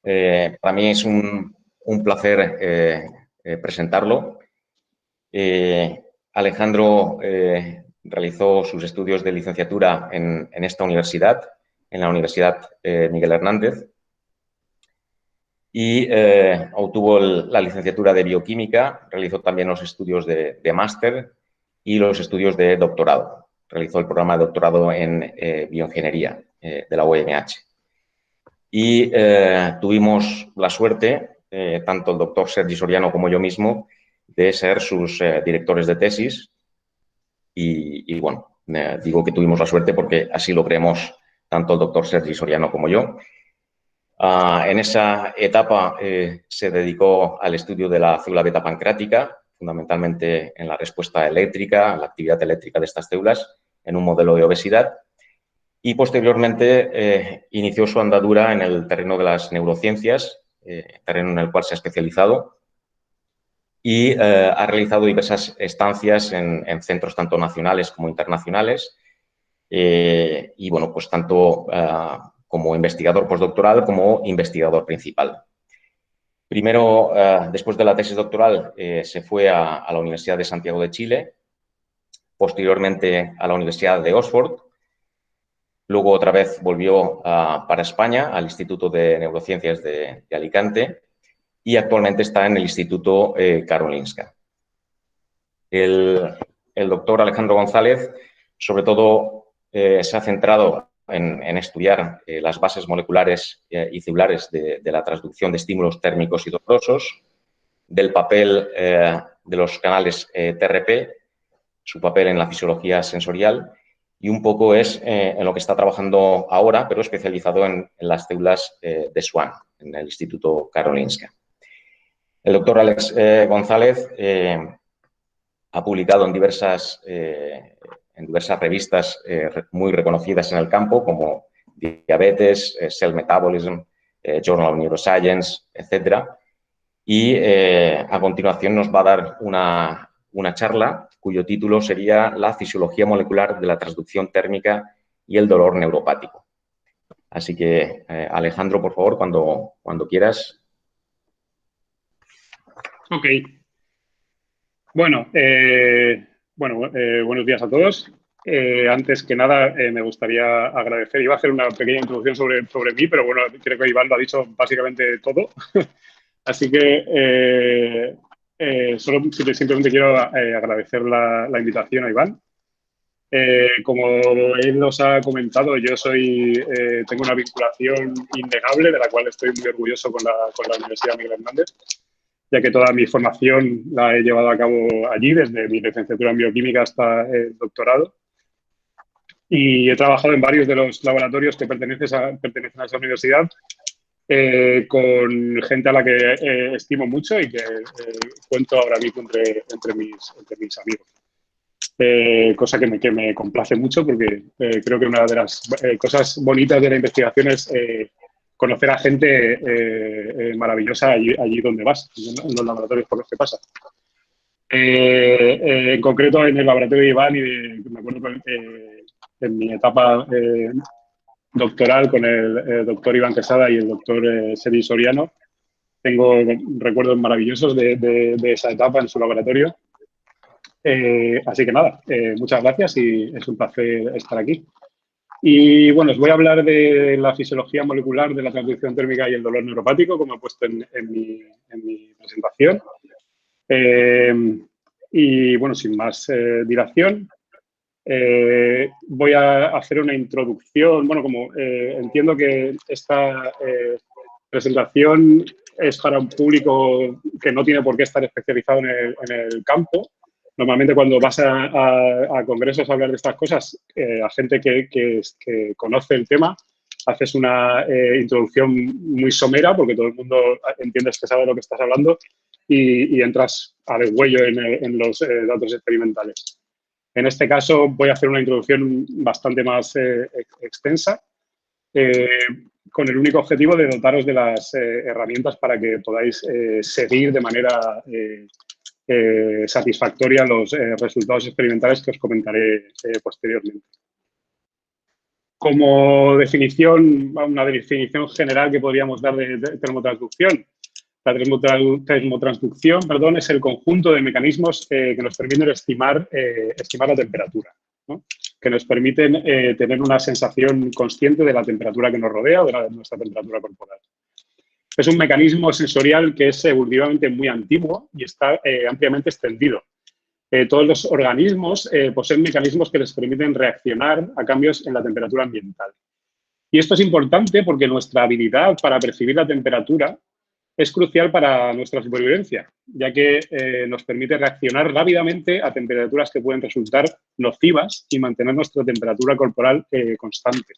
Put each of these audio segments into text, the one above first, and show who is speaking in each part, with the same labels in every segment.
Speaker 1: Para mí es un placer presentarlo. Alejandro realizó sus estudios de licenciatura en esta universidad, en la Universidad Miguel Hernández, y obtuvo la licenciatura de bioquímica, realizó también los estudios de máster y los estudios de doctorado. Realizó el programa de doctorado en bioingeniería de la UMH. Y tuvimos la suerte, tanto el doctor Sergi Soriano como yo mismo, de ser sus directores de tesis. Y bueno, digo que tuvimos la suerte porque así lo creemos tanto el doctor Sergi Soriano como yo. En esa etapa se dedicó al estudio de la célula beta pancreática, fundamentalmente en la respuesta eléctrica, la actividad eléctrica de estas células en un modelo de obesidad. Y posteriormente inició su andadura en el terreno de las neurociencias, terreno en el cual se ha especializado, y ha realizado diversas estancias en centros tanto nacionales como internacionales, y bueno, pues tanto como investigador postdoctoral como investigador principal. Primero, después de la tesis doctoral, se fue a la Universidad de Santiago de Chile, posteriormente a la Universidad de Oxford. Luego otra vez volvió para España, al Instituto de Neurociencias de Alicante, y actualmente está en el Instituto Karolinska. El doctor Alejandro González, sobre todo, se ha centrado en estudiar las bases moleculares y celulares de la transducción de estímulos térmicos y dolorosos, del papel de los canales TRP, su papel en la fisiología sensorial, y un poco es en lo que está trabajando ahora, pero especializado en las células de Schwann, en el Instituto Karolinska. El doctor Alex González ha publicado en diversas revistas muy reconocidas en el campo, como Diabetes, Cell Metabolism, Journal of Neuroscience, etc. Y a continuación nos va a dar una charla cuyo título sería La fisiología molecular de la transducción térmica y el dolor neuropático. Así que, Alejandro, por favor, cuando quieras.
Speaker 2: Ok. Bueno, buenos días a todos. Antes que nada, me gustaría agradecer, iba a hacer una pequeña introducción sobre mí, pero bueno, creo que Iván lo ha dicho básicamente todo. Así que simplemente quiero agradecer la invitación a Iván. Como él nos ha comentado, yo tengo una vinculación innegable de la cual estoy muy orgulloso con la Universidad Miguel Hernández, ya que toda mi formación la he llevado a cabo allí, desde mi licenciatura en bioquímica hasta el doctorado. Y he trabajado en varios de los laboratorios que pertenecen a esa universidad, con gente a la que estimo mucho y que cuento ahora mismo entre mis amigos. Cosa que me complace mucho porque creo que una de las cosas bonitas de la investigación es conocer a gente maravillosa allí donde vas, en los laboratorios por los que pasas. En concreto, en el laboratorio de Iván, me acuerdo en mi etapa doctoral con el doctor Iván Quesada y el doctor Sergi Soriano, tengo recuerdos maravillosos de esa etapa en su laboratorio. Así que nada, muchas gracias y es un placer estar aquí. Y bueno, os voy a hablar de la fisiología molecular de la transducción térmica y el dolor neuropático, como he puesto en mi presentación. Y bueno, sin más dilación, voy a hacer una introducción. Bueno, como entiendo que esta presentación es para un público que no tiene por qué estar especializado en el campo. Normalmente cuando vas a congresos a hablar de estas cosas, a gente que conoce el tema, haces una introducción muy somera porque todo el mundo entiende que sabe de lo que estás hablando y entras a degüello en los datos experimentales. En este caso voy a hacer una introducción bastante más extensa, con el único objetivo de dotaros de las herramientas para que podáis seguir de manera satisfactoria los resultados experimentales que os comentaré posteriormente. Como definición, una definición general que podríamos dar de termotransducción. La termotransducción, perdón, es el conjunto de mecanismos que nos permiten estimar la temperatura, ¿no? Que nos permiten tener una sensación consciente de la temperatura que nos rodea o de nuestra temperatura corporal. Es un mecanismo sensorial que es evolutivamente muy antiguo y está ampliamente extendido. Todos los organismos poseen mecanismos que les permiten reaccionar a cambios en la temperatura ambiental. Y esto es importante porque nuestra habilidad para percibir la temperatura es crucial para nuestra supervivencia, ya que nos permite reaccionar rápidamente a temperaturas que pueden resultar nocivas y mantener nuestra temperatura corporal constante.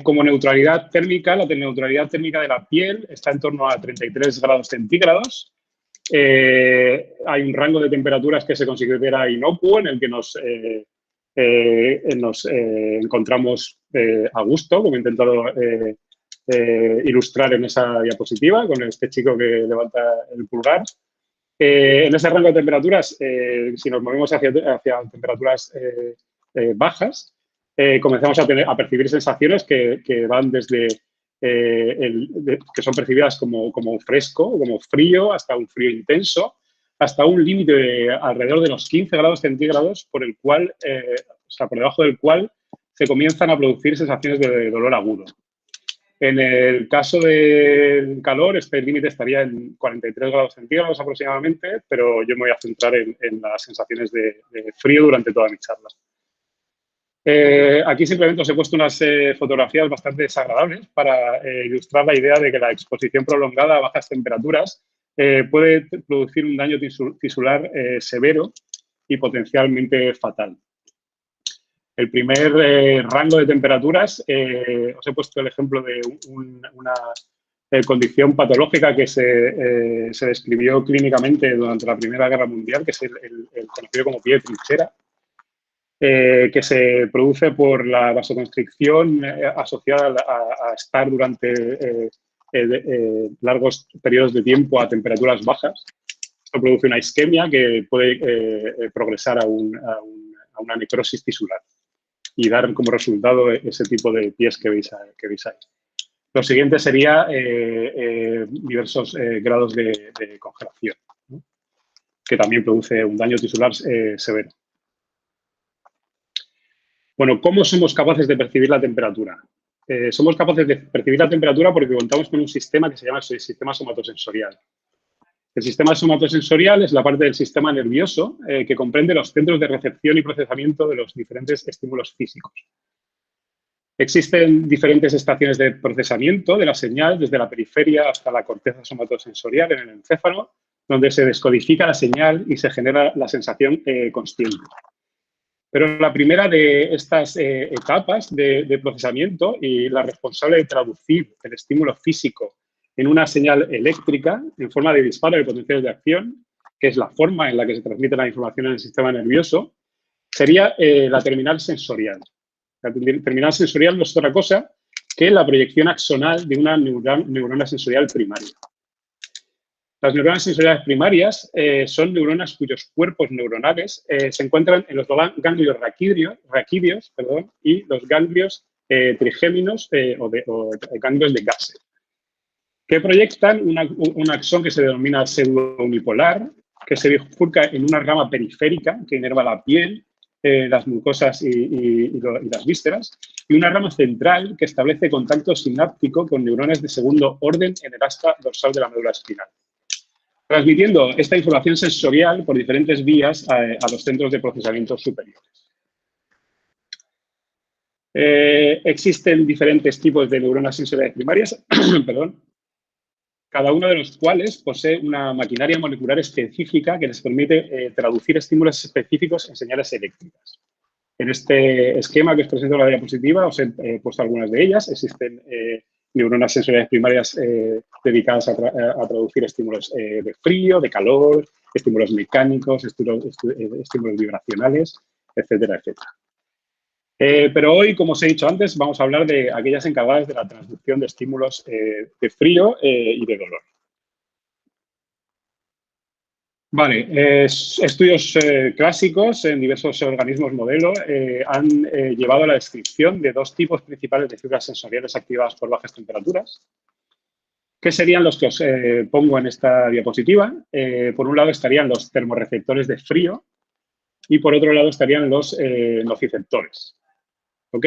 Speaker 2: Como neutralidad térmica, la neutralidad térmica de la piel está en torno a 33 grados centígrados. Hay un rango de temperaturas que se considera inocuo, en el que nos encontramos a gusto, como he intentado ilustrar en esa diapositiva con este chico que levanta el pulgar. En ese rango de temperaturas, si nos movemos hacia temperaturas bajas, comenzamos a percibir sensaciones que van desde que son percibidas como fresco, como frío, hasta un frío intenso, hasta un límite de alrededor de los 15 grados centígrados, por debajo del cual se comienzan a producir sensaciones de dolor agudo. En el caso del calor, este límite estaría en 43 grados centígrados aproximadamente, pero yo me voy a centrar en las sensaciones de frío durante toda mi charla. Aquí simplemente os he puesto unas fotografías bastante desagradables para ilustrar la idea de que la exposición prolongada a bajas temperaturas puede producir un daño tisular severo y potencialmente fatal. El primer rango de temperaturas, os he puesto el ejemplo de una condición patológica que se describió clínicamente durante la Primera Guerra Mundial, que es el conocido como pie de trinchera, que se produce por la vasoconstricción asociada a estar durante largos periodos de tiempo a temperaturas bajas. Esto produce una isquemia que puede progresar a una necrosis tisular y dar como resultado ese tipo de pies que veis ahí. Lo siguiente sería diversos grados de congelación, ¿no? Que también produce un daño tisular severo. Bueno, ¿cómo somos capaces de percibir la temperatura? Somos capaces de percibir la temperatura porque contamos con un sistema que se llama el sistema somatosensorial. El sistema somatosensorial es la parte del sistema nervioso que comprende los centros de recepción y procesamiento de los diferentes estímulos físicos. Existen diferentes estaciones de procesamiento de la señal, desde la periferia hasta la corteza somatosensorial en el encéfalo, donde se descodifica la señal y se genera la sensación consciente. Pero la primera de estas etapas de procesamiento y la responsable de traducir el estímulo físico en una señal eléctrica en forma de disparo de potenciales de acción, que es la forma en la que se transmite la información en el sistema nervioso, sería la terminal sensorial. La terminal sensorial no es otra cosa que la proyección axonal de una neurona sensorial primaria. Las neuronas sensoriales primarias son neuronas cuyos cuerpos neuronales se encuentran en los ganglios raquídeos y los ganglios trigéminos o ganglios de Gasse, que proyectan un axón que se denomina pseudounipolar, que se bifurca en una rama periférica que inerva la piel, las mucosas y las vísceras, y una rama central que establece contacto sináptico con neuronas de segundo orden en el asta dorsal de la médula espinal, transmitiendo esta información sensorial por diferentes vías a los centros de procesamiento superiores. Existen diferentes tipos de neuronas sensoriales primarias, perdón, cada uno de los cuales posee una maquinaria molecular específica que les permite traducir estímulos específicos en señales eléctricas. En este esquema que os presento en la diapositiva os he puesto algunas de ellas. Existen neuronas sensoriales primarias dedicadas a traducir estímulos de frío, de calor, estímulos mecánicos, estímulos vibracionales, etcétera, etcétera. Pero hoy, como os he dicho antes, vamos a hablar de aquellas encargadas de la transducción de estímulos de frío y de dolor. Vale, estudios clásicos en diversos organismos modelo han llevado a la descripción de dos tipos principales de fibras sensoriales activadas por bajas temperaturas, que serían los que os pongo en esta diapositiva. Por un lado estarían los termorreceptores de frío y por otro lado estarían los nociceptores. ¿Ok?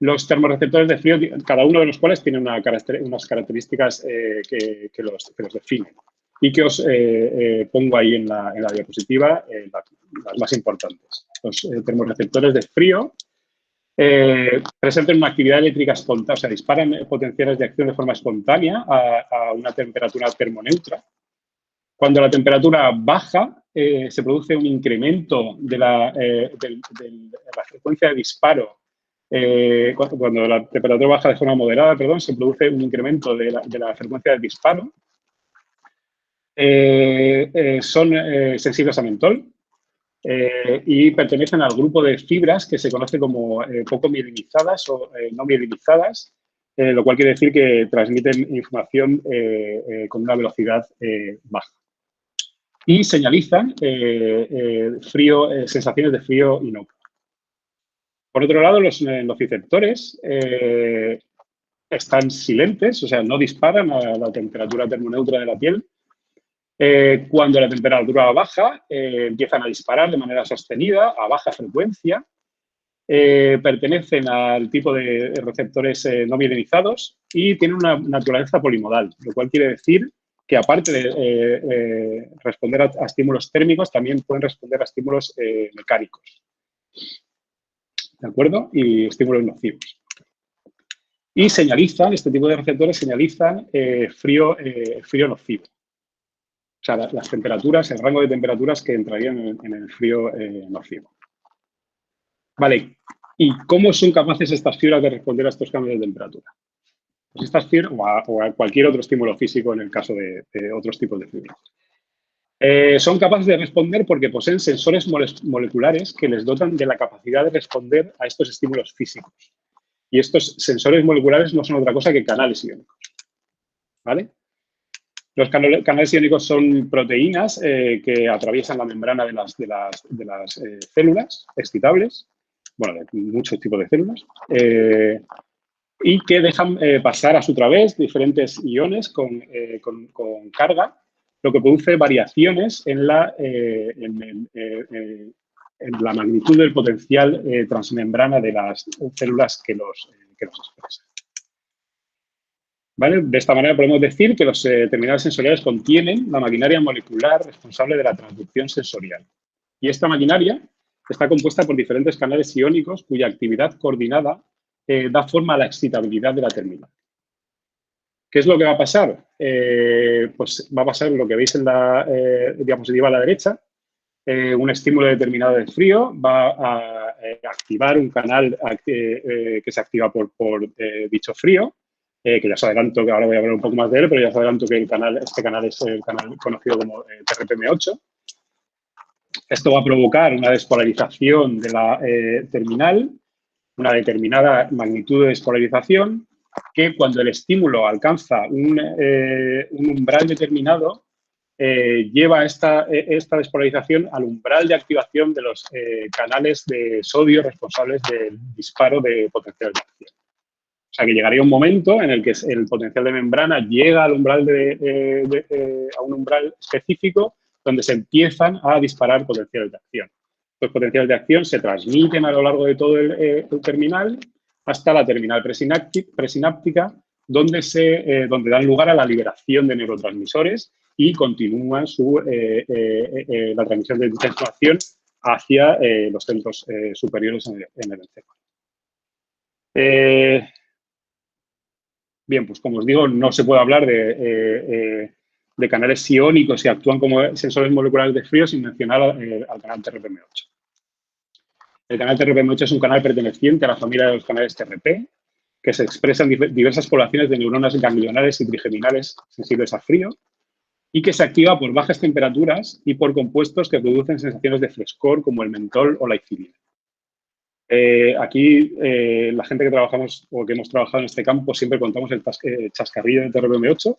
Speaker 2: Los termorreceptores de frío, cada uno de los cuales tiene unas características que los definen y que os pongo ahí en la diapositiva las más importantes. Los termorreceptores de frío presentan una actividad eléctrica espontánea, o sea, disparan potenciales de acción de forma espontánea a una temperatura termoneutra. Cuando la temperatura baja, se produce un incremento de la frecuencia de disparo. Cuando la temperatura baja de forma moderada, perdón, se produce un incremento de la frecuencia del disparo. Son sensibles a mentol y pertenecen al grupo de fibras que se conoce como poco mielinizadas o no mielinizadas, lo cual quiere decir que transmiten información con una velocidad baja. Y señalizan sensaciones de frío inocuo. Por otro lado, los nociceptores están silentes, o sea, no disparan a la temperatura termoneutra de la piel. Cuando la temperatura baja, empiezan a disparar de manera sostenida, a baja frecuencia. Pertenecen al tipo de receptores no mielinizados y tienen una naturaleza polimodal, lo cual quiere decir que aparte de responder a estímulos térmicos, también pueden responder a estímulos mecánicos. ¿De acuerdo? Y estímulos nocivos. Y señalizan, este tipo de receptores señalizan frío nocivo. O sea, las temperaturas, el rango de temperaturas que entrarían en el frío nocivo. Vale, ¿y cómo son capaces estas fibras de responder a estos cambios de temperatura? Pues estas fibras, o a cualquier otro estímulo físico en el caso de otros tipos de fibras. Son capaces de responder porque poseen sensores moleculares que les dotan de la capacidad de responder a estos estímulos físicos. Y estos sensores moleculares no son otra cosa que canales iónicos. ¿Vale? Los canales iónicos son proteínas que atraviesan la membrana de las células excitables, bueno, de muchos tipos de células, y que dejan pasar a su través diferentes iones con carga, lo que produce variaciones en la magnitud del potencial transmembrana de las células que los expresan. ¿Vale? De esta manera podemos decir que los terminales sensoriales contienen la maquinaria molecular responsable de la transducción sensorial. Y esta maquinaria está compuesta por diferentes canales iónicos cuya actividad coordinada da forma a la excitabilidad de la terminal. ¿Qué es lo que va a pasar? Pues va a pasar lo que veis en la diapositiva a la derecha. Un estímulo determinado de frío va a activar un canal que se activa por dicho frío, que ya os adelanto, que ahora voy a hablar un poco más de él, pero ya os adelanto que este canal es el canal conocido como TRPM8. Esto va a provocar una despolarización de la terminal, una determinada magnitud de despolarización, que cuando el estímulo alcanza un umbral determinado, lleva esta despolarización al umbral de activación de los canales de sodio responsables del disparo de potencial de acción. O sea, que llegaría un momento en el que el potencial de membrana llega al umbral a un umbral específico donde se empiezan a disparar potenciales de acción. Los potenciales de acción se transmiten a lo largo de todo el terminal hasta la terminal presináptica, donde dan lugar a la liberación de neurotransmisores y continúan la transmisión de dicha información hacia los centros superiores en el encéfalo. Bien, pues como os digo, no se puede hablar de canales iónicos que actúan como sensores moleculares de frío sin mencionar al canal TRPM8. El canal TRPM8 es un canal perteneciente a la familia de los canales TRP, que se expresan diversas poblaciones de neuronas ganglionares y trigeminales sensibles a frío y que se activa por bajas temperaturas y por compuestos que producen sensaciones de frescor como el mentol o la icilina. Aquí, la gente que trabajamos o que hemos trabajado en este campo siempre contamos el chascarrillo del TRPM8,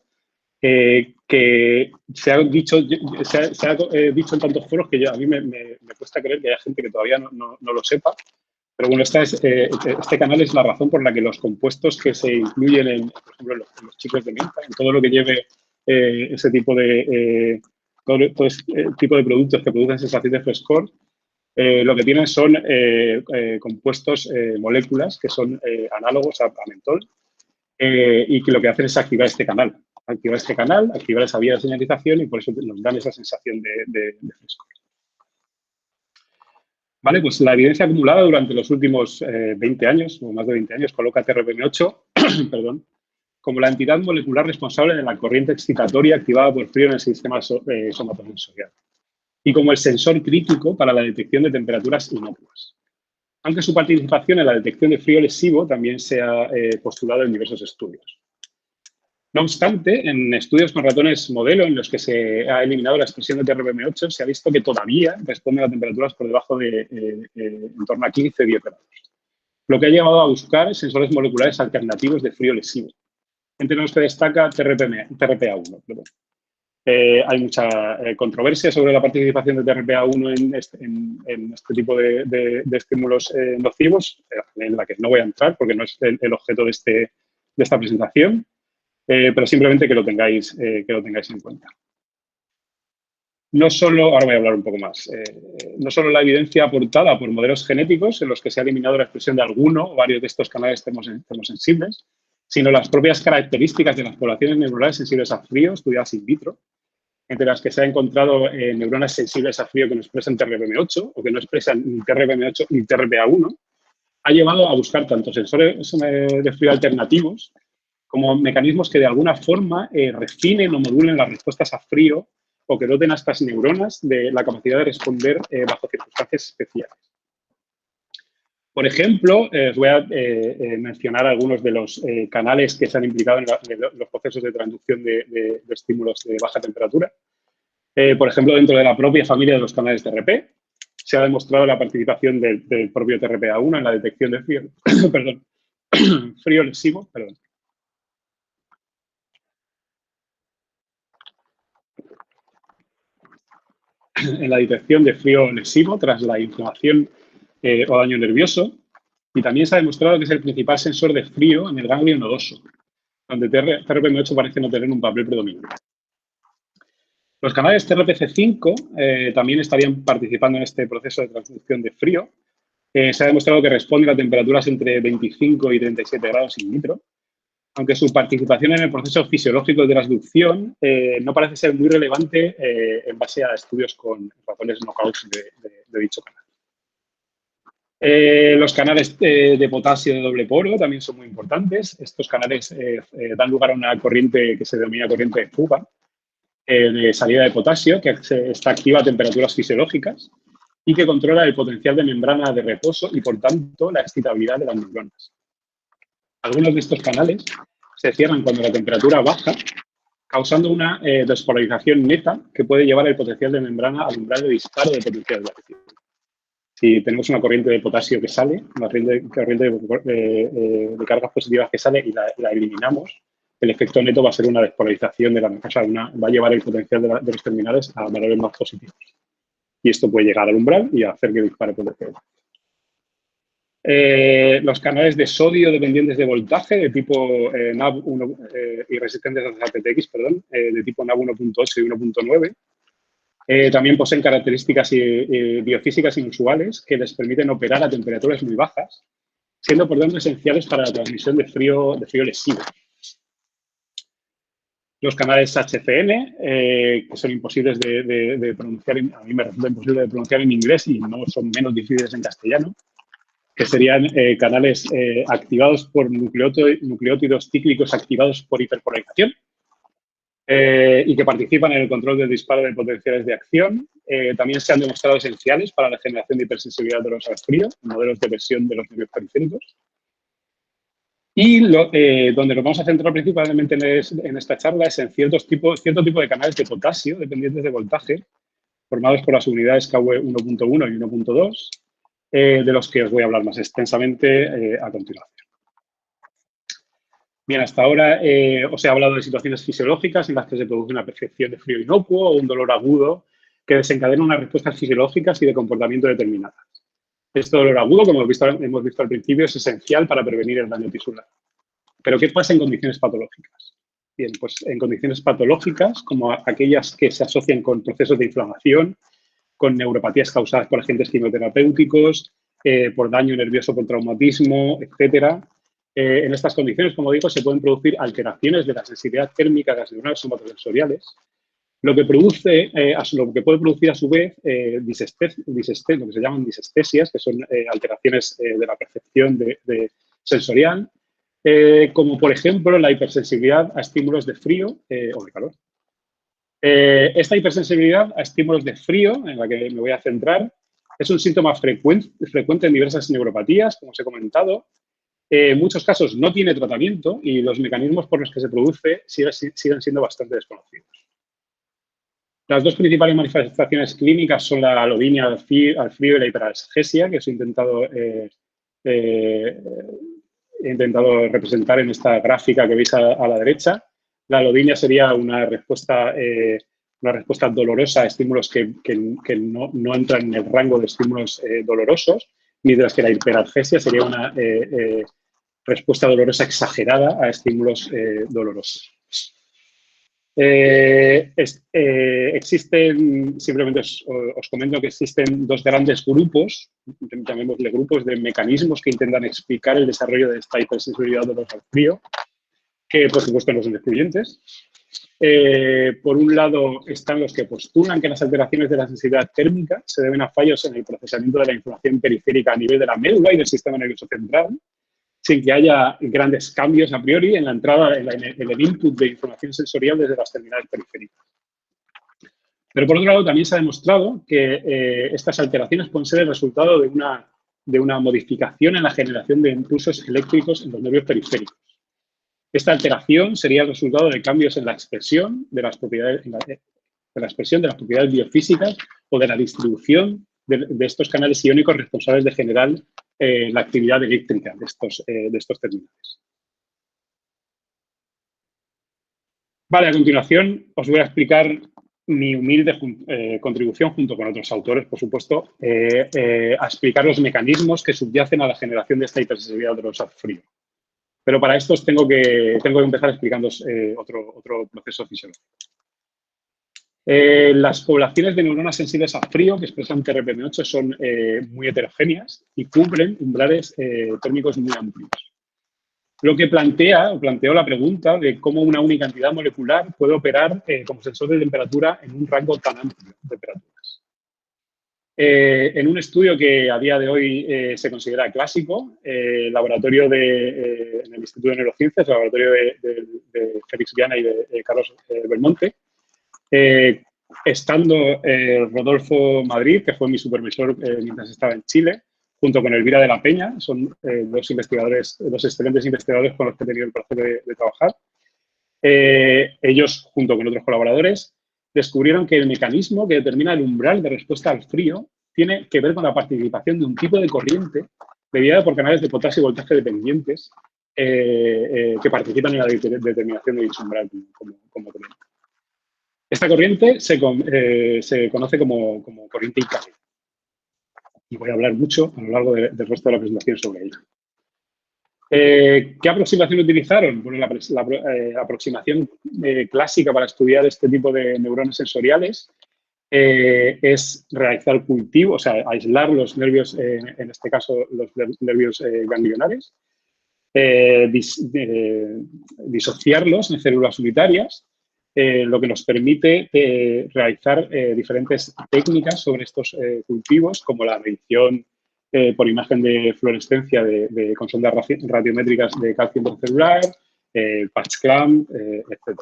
Speaker 2: que se ha dicho en tantos foros que a mí me cuesta creer que haya gente que todavía no lo sepa. Pero bueno, este canal es la razón por la que los compuestos que se incluyen, por ejemplo, en los chicles de menta, en todo lo que lleve ese tipo de todo ese tipo de productos que producen sensación de frescor, lo que tienen son compuestos, moléculas que son análogos a mentol y que lo que hacen es activar este canal. Activar esa vía de señalización y por eso nos dan esa sensación de frescor. Vale, pues la evidencia acumulada durante los últimos 20 años, o más de 20 años, coloca TRPM8 perdón, como la entidad molecular responsable de la corriente excitatoria activada por frío en el sistema somatosensorial y como el sensor crítico para la detección de temperaturas inocuas. Aunque su participación en la detección de frío lesivo también se ha postulado en diversos estudios. No obstante, en estudios con ratones modelo en los que se ha eliminado la expresión de TRPM8, se ha visto que todavía responden a temperaturas por debajo de en torno a 15-10 grados, lo que ha llevado a buscar sensores moleculares alternativos de frío lesivo, entre los que destaca TRPA1. Hay mucha controversia sobre la participación de TRPA1 en este tipo de estímulos nocivos, en la que no voy a entrar porque no es el objeto de esta presentación. Pero simplemente que lo tengáis en cuenta. No solo, ahora voy a hablar un poco más, no solo la evidencia aportada por modelos genéticos en los que se ha eliminado la expresión de alguno o varios de estos canales termosensibles, sino las propias características de las poblaciones neuronales sensibles a frío estudiadas in vitro, entre las que se ha encontrado neuronas sensibles a frío que no expresan TRPM8 o que no expresan ni TRPM8 ni TRPA1, ha llevado a buscar tanto sensores de frío alternativos como mecanismos que de alguna forma refinen o modulen las respuestas a frío o que doten a estas neuronas de la capacidad de responder bajo circunstancias especiales. Por ejemplo, os voy a mencionar algunos de los canales que se han implicado en los procesos de transducción de estímulos de baja temperatura. Por ejemplo, dentro de la propia familia de los canales TRP, se ha demostrado la participación del propio TRPA1 en la detección de frío, frío lesivo. En la detección de frío lesivo tras la inflamación o daño nervioso, y también se ha demostrado que es el principal sensor de frío en el ganglio nodoso, donde TRPM8 parece no tener un papel predominante. Los canales TRPC5 también estarían participando en este proceso de transducción de frío. Se ha demostrado que responden a temperaturas entre 25 y 37 grados in vitro, aunque su participación en el proceso fisiológico de transducción no parece ser muy relevante en base a estudios con ratones knockouts de dicho canal. Los canales de potasio de doble poro también son muy importantes. Estos canales dan lugar a una corriente que se denomina corriente de fuga de salida de potasio, que está activa a temperaturas fisiológicas y que controla el potencial de membrana de reposo y, por tanto, la excitabilidad de las neuronas. Algunos de estos canales se cierran cuando la temperatura baja, causando una despolarización neta que puede llevar el potencial de membrana al umbral de disparo de potencial de acción. Si tenemos una corriente de potasio que sale, una corriente de cargas positivas que sale y la eliminamos, el efecto neto va a ser una despolarización de la masa, va a llevar el potencial de los terminales a valores más positivos. Y esto puede llegar al umbral y hacer que dispare potencial. Los canales de sodio dependientes de voltaje de tipo NAV1 y resistentes a TTX, perdón, de tipo NAV 1.8 y 1.9, también poseen características biofísicas inusuales que les permiten operar a temperaturas muy bajas, siendo por tanto esenciales para la transmisión de frío lesivo. Los canales HCN, que son imposibles de pronunciar, a mí me resulta imposible de pronunciar en inglés y no son menos difíciles en castellano, que serían canales activados por nucleótidos cíclicos activados por hiperpolarización y que participan en el control del disparo de potenciales de acción. También se han demostrado esenciales para la generación de hipersensibilidad dolorosa al frío, modelos de versión de los nervios periféricos. Y donde nos vamos a centrar principalmente en esta charla es en cierto tipo de canales de potasio dependientes de voltaje, formados por las unidades KV 1.1 y 1.2, de los que os voy a hablar más extensamente a continuación. Bien, hasta ahora os he hablado de situaciones fisiológicas en las que se produce una percepción de frío inocuo o un dolor agudo que desencadena unas respuestas fisiológicas y de comportamiento determinadas. Este dolor agudo, como hemos visto al principio, es esencial para prevenir el daño tisular. Pero, ¿qué pasa en condiciones patológicas? Bien, pues en condiciones patológicas, como aquellas que se asocian con procesos de inflamación, con neuropatías causadas por agentes quimioterapéuticos, por daño nervioso por traumatismo, etcétera. En estas condiciones, como digo, se pueden producir alteraciones de la sensibilidad térmica de las neuronas somatosensoriales, lo que puede producir a su vez lo que se llaman disestesias, que son alteraciones de la percepción sensorial, como por ejemplo la hipersensibilidad a estímulos de frío o de calor. Esta hipersensibilidad a estímulos de frío, en la que me voy a centrar, es un síntoma frecuente en diversas neuropatías, como os he comentado. En muchos casos no tiene tratamiento y los mecanismos por los que se produce siguen siendo bastante desconocidos. Las dos principales manifestaciones clínicas son la alodinia al frío y la hiperalgesia, que os he intentado representar en esta gráfica que veis a la derecha. La alodinia sería una respuesta dolorosa a estímulos que no entran en el rango de estímulos dolorosos, mientras que la hiperalgesia sería una respuesta dolorosa exagerada a estímulos dolorosos. Simplemente os comento que existen dos grandes grupos, llamémosle grupos de mecanismos que intentan explicar el desarrollo de esta hipersensibilidad dolorosa al frío, que por supuesto no son excluyentes. Por un lado están los que postulan que las alteraciones de la sensibilidad térmica se deben a fallos en el procesamiento de la información periférica a nivel de la médula y del sistema nervioso central, sin que haya grandes cambios a priori en la entrada, en el input de información sensorial desde las terminales periféricas. Pero por otro lado también se ha demostrado que estas alteraciones pueden ser el resultado de una modificación en la generación de impulsos eléctricos en los nervios periféricos. Esta alteración sería el resultado de cambios en la expresión de las propiedades, biofísicas o de la distribución de estos canales iónicos responsables de generar la actividad eléctrica de estos terminales. Vale, a continuación os voy a explicar mi humilde contribución, junto con otros autores, por supuesto, a explicar los mecanismos que subyacen a la generación de esta hipersensibilidad dolorosa al frío. Pero para esto tengo que empezar explicando otro proceso fisiológico. Las poblaciones de neuronas sensibles al frío que expresan TRPM8 son muy heterogéneas y cubren umbrales térmicos muy amplios. Lo que planteó la pregunta de cómo una única entidad molecular puede operar como sensor de temperatura en un rango tan amplio de temperaturas. En un estudio que a día de hoy se considera clásico, en el Instituto de Neurociencias, el laboratorio de Félix Viana y de Carlos Belmonte, estando Rodolfo Madrid, que fue mi supervisor mientras estaba en Chile, junto con Elvira de la Peña, son dos excelentes investigadores con los que he tenido el placer de trabajar. Ellos, junto con otros colaboradores, descubrieron que el mecanismo que determina el umbral de respuesta al frío tiene que ver con la participación de un tipo de corriente mediada por canales de potasio y voltaje dependientes que participan en la determinación de dicho umbral, como comento. Esta corriente se conoce como corriente ICARE. Y voy a hablar mucho a lo largo del resto de la presentación sobre ella. ¿Qué aproximación utilizaron? Bueno, la aproximación clásica para estudiar este tipo de neuronas sensoriales es realizar cultivo, o sea, aislar los nervios, en este caso los nervios ganglionares, disociarlos en células unitarias, lo que nos permite realizar diferentes técnicas sobre estos cultivos, como la medición por imagen de fluorescencia con sondas radiométricas de calcio intracelular, patch clamp, etc.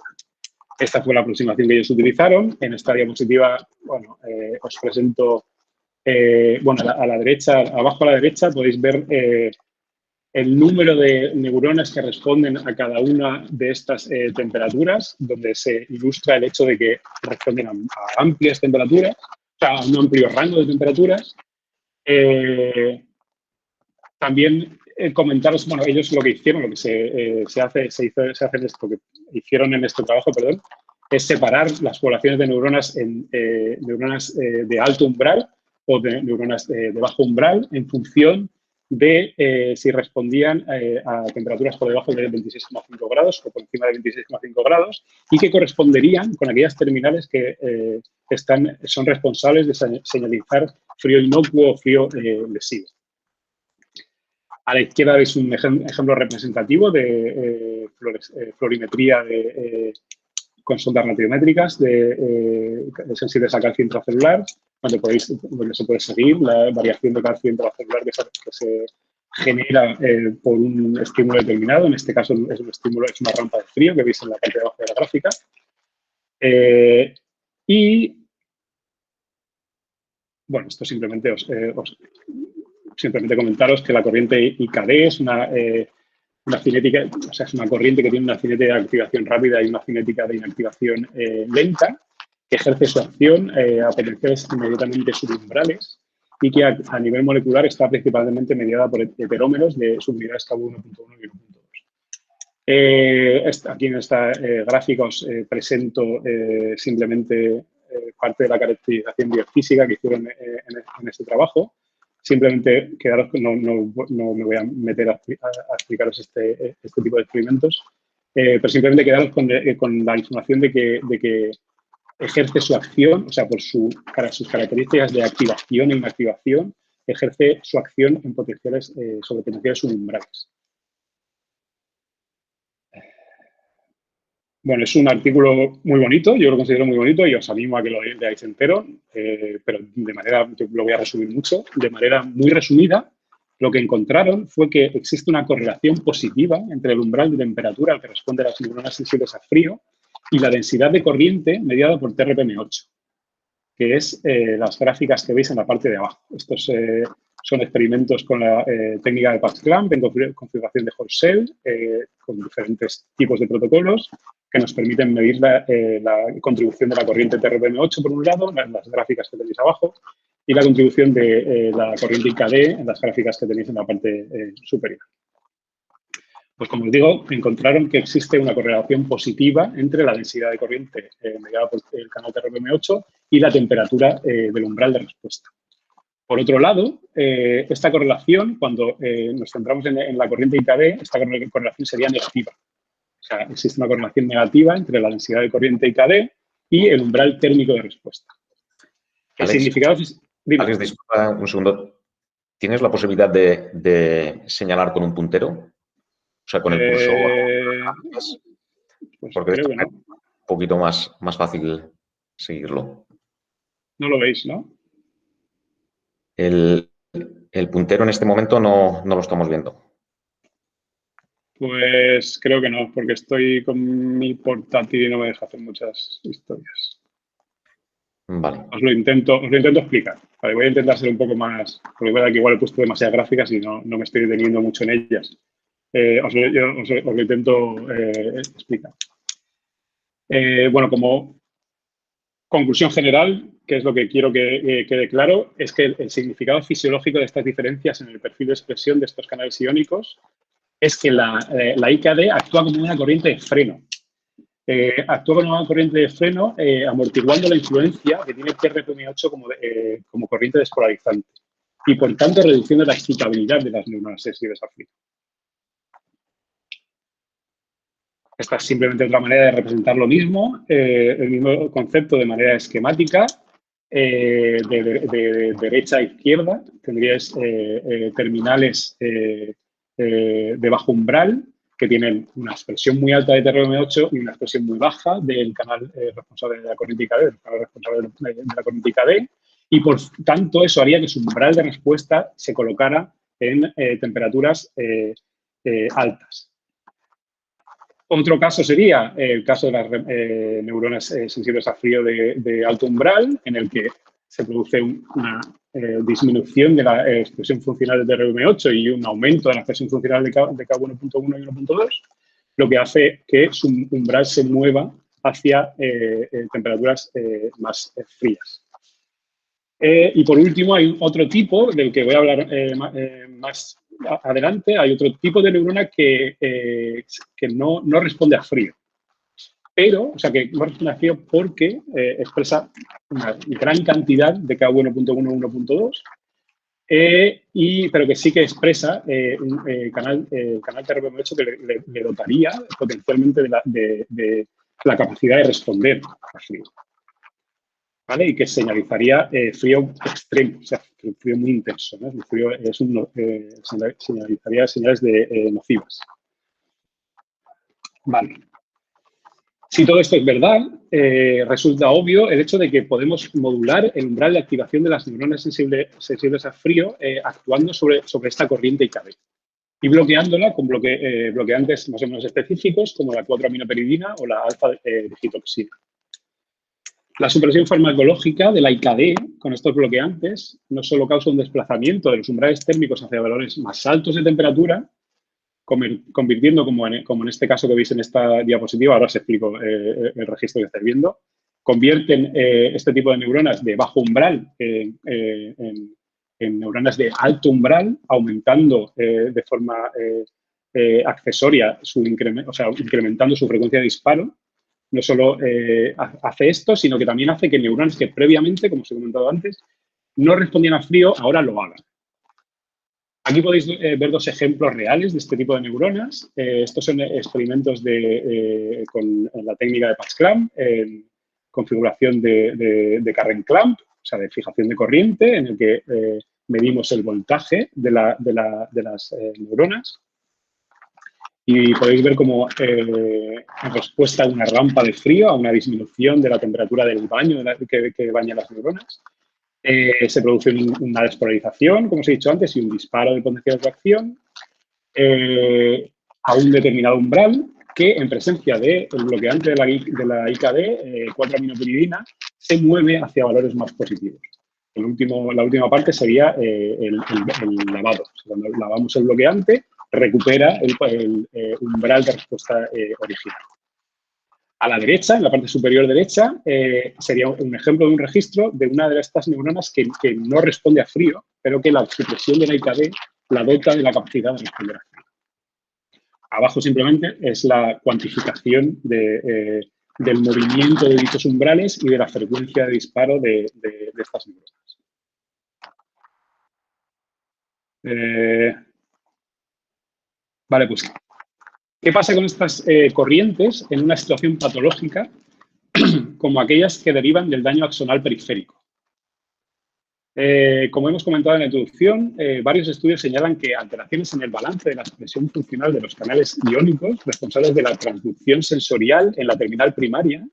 Speaker 2: Esta fue la aproximación que ellos utilizaron. En esta diapositiva, bueno, os presento, a la derecha, abajo a la derecha podéis ver el número de neuronas que responden a cada una de estas temperaturas, donde se ilustra el hecho de que responden a amplias temperaturas, o sea, a un amplio rango de temperaturas. También comentaros, bueno, ellos lo que hicieron, lo que se hace esto, que hicieron en este trabajo, perdón, es separar las poblaciones de neuronas en neuronas de alto umbral o de neuronas de bajo umbral en función de si respondían a temperaturas por debajo de 26,5 grados o por encima de 26,5 grados y que corresponderían con aquellas terminales que son responsables de señalizar frío inocuo o frío lesivo. A la izquierda veis un ejemplo representativo de florimetría con sondas radiométricas sensibles a calcio intracelular, donde se puede seguir la variación de calcio intracelular que se genera por un estímulo determinado. En este caso es un estímulo, es una rampa de frío que veis en la parte de abajo de la gráfica. Y bueno, esto simplemente simplemente comentaros que la corriente IKD es una cinética, o sea, es una corriente que tiene una cinética de activación rápida y una cinética de inactivación lenta, que ejerce su acción a potenciales inmediatamente subumbrales y que a nivel molecular está principalmente mediada por heterómeros de subunidades Kv1.1 y 1.2. Aquí en esta gráfica os presento simplemente parte de la caracterización biofísica que hicieron en este trabajo. Simplemente quedaros, no me voy a meter a explicaros este tipo de experimentos, pero simplemente quedaros con la información de que ejerce su acción, o sea, para sus características de activación e inactivación, ejerce su acción en sobre potenciales subumbrales. Bueno, es un artículo muy bonito, yo lo considero muy bonito y os animo a que lo leáis entero, pero yo lo voy a resumir mucho. De manera muy resumida, lo que encontraron fue que existe una correlación positiva entre el umbral de temperatura al que responden las neuronas sensibles a frío y la densidad de corriente mediada por TRPM8, que es las gráficas que veis en la parte de abajo. Estos son experimentos con la técnica de patch-clamp en configuración de whole cell, con diferentes tipos de protocolos que nos permiten medir la contribución de la corriente TRPM8 por un lado, las gráficas que tenéis abajo, y la contribución de la corriente IKD en las gráficas que tenéis en la parte superior. Pues como os digo, encontraron que existe una correlación positiva entre la densidad de corriente mediada por el canal TRPM8 y la temperatura del umbral de respuesta. Por otro lado, esta correlación, cuando nos centramos en la corriente IKD, esta correlación sería negativa. O sea, existe una correlación negativa entre la densidad de corriente IKD y el umbral térmico de respuesta. El significado es...
Speaker 1: Alex, disculpa un segundo. ¿Tienes la posibilidad de señalar con un puntero? O sea, con el cursor.
Speaker 2: Pues
Speaker 1: porque
Speaker 2: creo que no.
Speaker 1: Es un poquito más fácil seguirlo.
Speaker 2: No lo veis, ¿no?
Speaker 1: El puntero en este momento no lo estamos viendo.
Speaker 2: Pues creo que no, porque estoy con mi portátil y no me deja hacer muchas historias.
Speaker 1: Vale.
Speaker 2: Os lo intento explicar. Vale, voy a intentar ser un poco más, porque es verdad que igual he puesto demasiadas gráficas y no me estoy deteniendo mucho en ellas. Os lo intento explicar. Bueno, como conclusión general, que es lo que quiero que quede claro, es que el significado fisiológico de estas diferencias en el perfil de expresión de estos canales iónicos es que la IKD actúa como una corriente de freno. Actúa como una corriente de freno amortiguando la influencia que tiene TRPM8 como corriente despolarizante y, por tanto, reduciendo la excitabilidad de las neuronas sensibles al frío. Esta es simplemente otra manera de representar lo mismo, el mismo concepto de manera esquemática, de derecha a izquierda. Tendríais terminales de bajo umbral que tienen una expresión muy alta de TRPM8 y una expresión muy baja del canal responsable de la corriente IKD, del canal responsable de la corriente IKD, y por tanto eso haría que su umbral de respuesta se colocara en temperaturas altas. Otro caso sería el caso de las neuronas sensibles a frío de alto umbral, en el que se produce una disminución de la expresión funcional de TRPM8 y un aumento de la expresión funcional de K1.1 y 1.2, lo que hace que su umbral se mueva hacia temperaturas más frías. Y por último, hay otro tipo del que voy a hablar más adelante. Hay otro tipo de neurona que no responde a frío. Pero, o sea, que no responde a frío porque expresa una gran cantidad de K1.1, 1.2, pero que sí que expresa un canal TRPM8 que le dotaría potencialmente de la capacidad de responder a frío. ¿Vale? Y que señalizaría frío extremo, o sea, frío muy intenso, ¿no? El frío señalizaría señales nocivas. Vale. Si todo esto es verdad, resulta obvio el hecho de que podemos modular el umbral de activación de las neuronas sensibles al frío actuando sobre esta corriente IKB y bloqueándola con bloqueantes más o menos específicos como la 4-aminoperidina o la alfa-digitoxina. La supresión farmacológica de la IKD con estos bloqueantes no solo causa un desplazamiento de los umbrales térmicos hacia valores más altos de temperatura, convirtiendo, como en este caso que veis en esta diapositiva, ahora os explico el registro que estáis viendo, convierten este tipo de neuronas de bajo umbral en neuronas de alto umbral, aumentando de forma accesoria incrementando su frecuencia de disparo. No solo hace esto, sino que también hace que neuronas que previamente, como os he comentado antes, no respondían a frío, ahora lo hagan. Aquí podéis ver dos ejemplos reales de este tipo de neuronas. Estos son experimentos con la técnica de patch-clamp, configuración de current clamp, o sea, de fijación de corriente, en el que medimos el voltaje de las neuronas. Y podéis ver cómo, en respuesta a una rampa de frío, a una disminución de la temperatura del baño que baña las neuronas, se produce una despolarización, como os he dicho antes, y un disparo de potencial de acción a un determinado umbral que, en presencia del bloqueante de la IKD, 4-aminopiridina, se mueve hacia valores más positivos. La última parte sería el lavado. O sea, cuando lavamos el bloqueante, recupera el umbral de respuesta original. A la derecha, en la parte superior derecha, sería un ejemplo de un registro de una de estas neuronas que no responde a frío, pero que la supresión de la IKD la dota de la capacidad de responder a frío. Abajo simplemente es la cuantificación del movimiento de dichos umbrales y de la frecuencia de disparo de estas neuronas. Vale, pues, ¿qué pasa con estas corrientes en una situación patológica como aquellas que derivan del daño axonal periférico? Como hemos comentado en la introducción, varios estudios señalan que alteraciones en el balance de la expresión funcional de los canales iónicos responsables de la transducción sensorial en la terminal primaria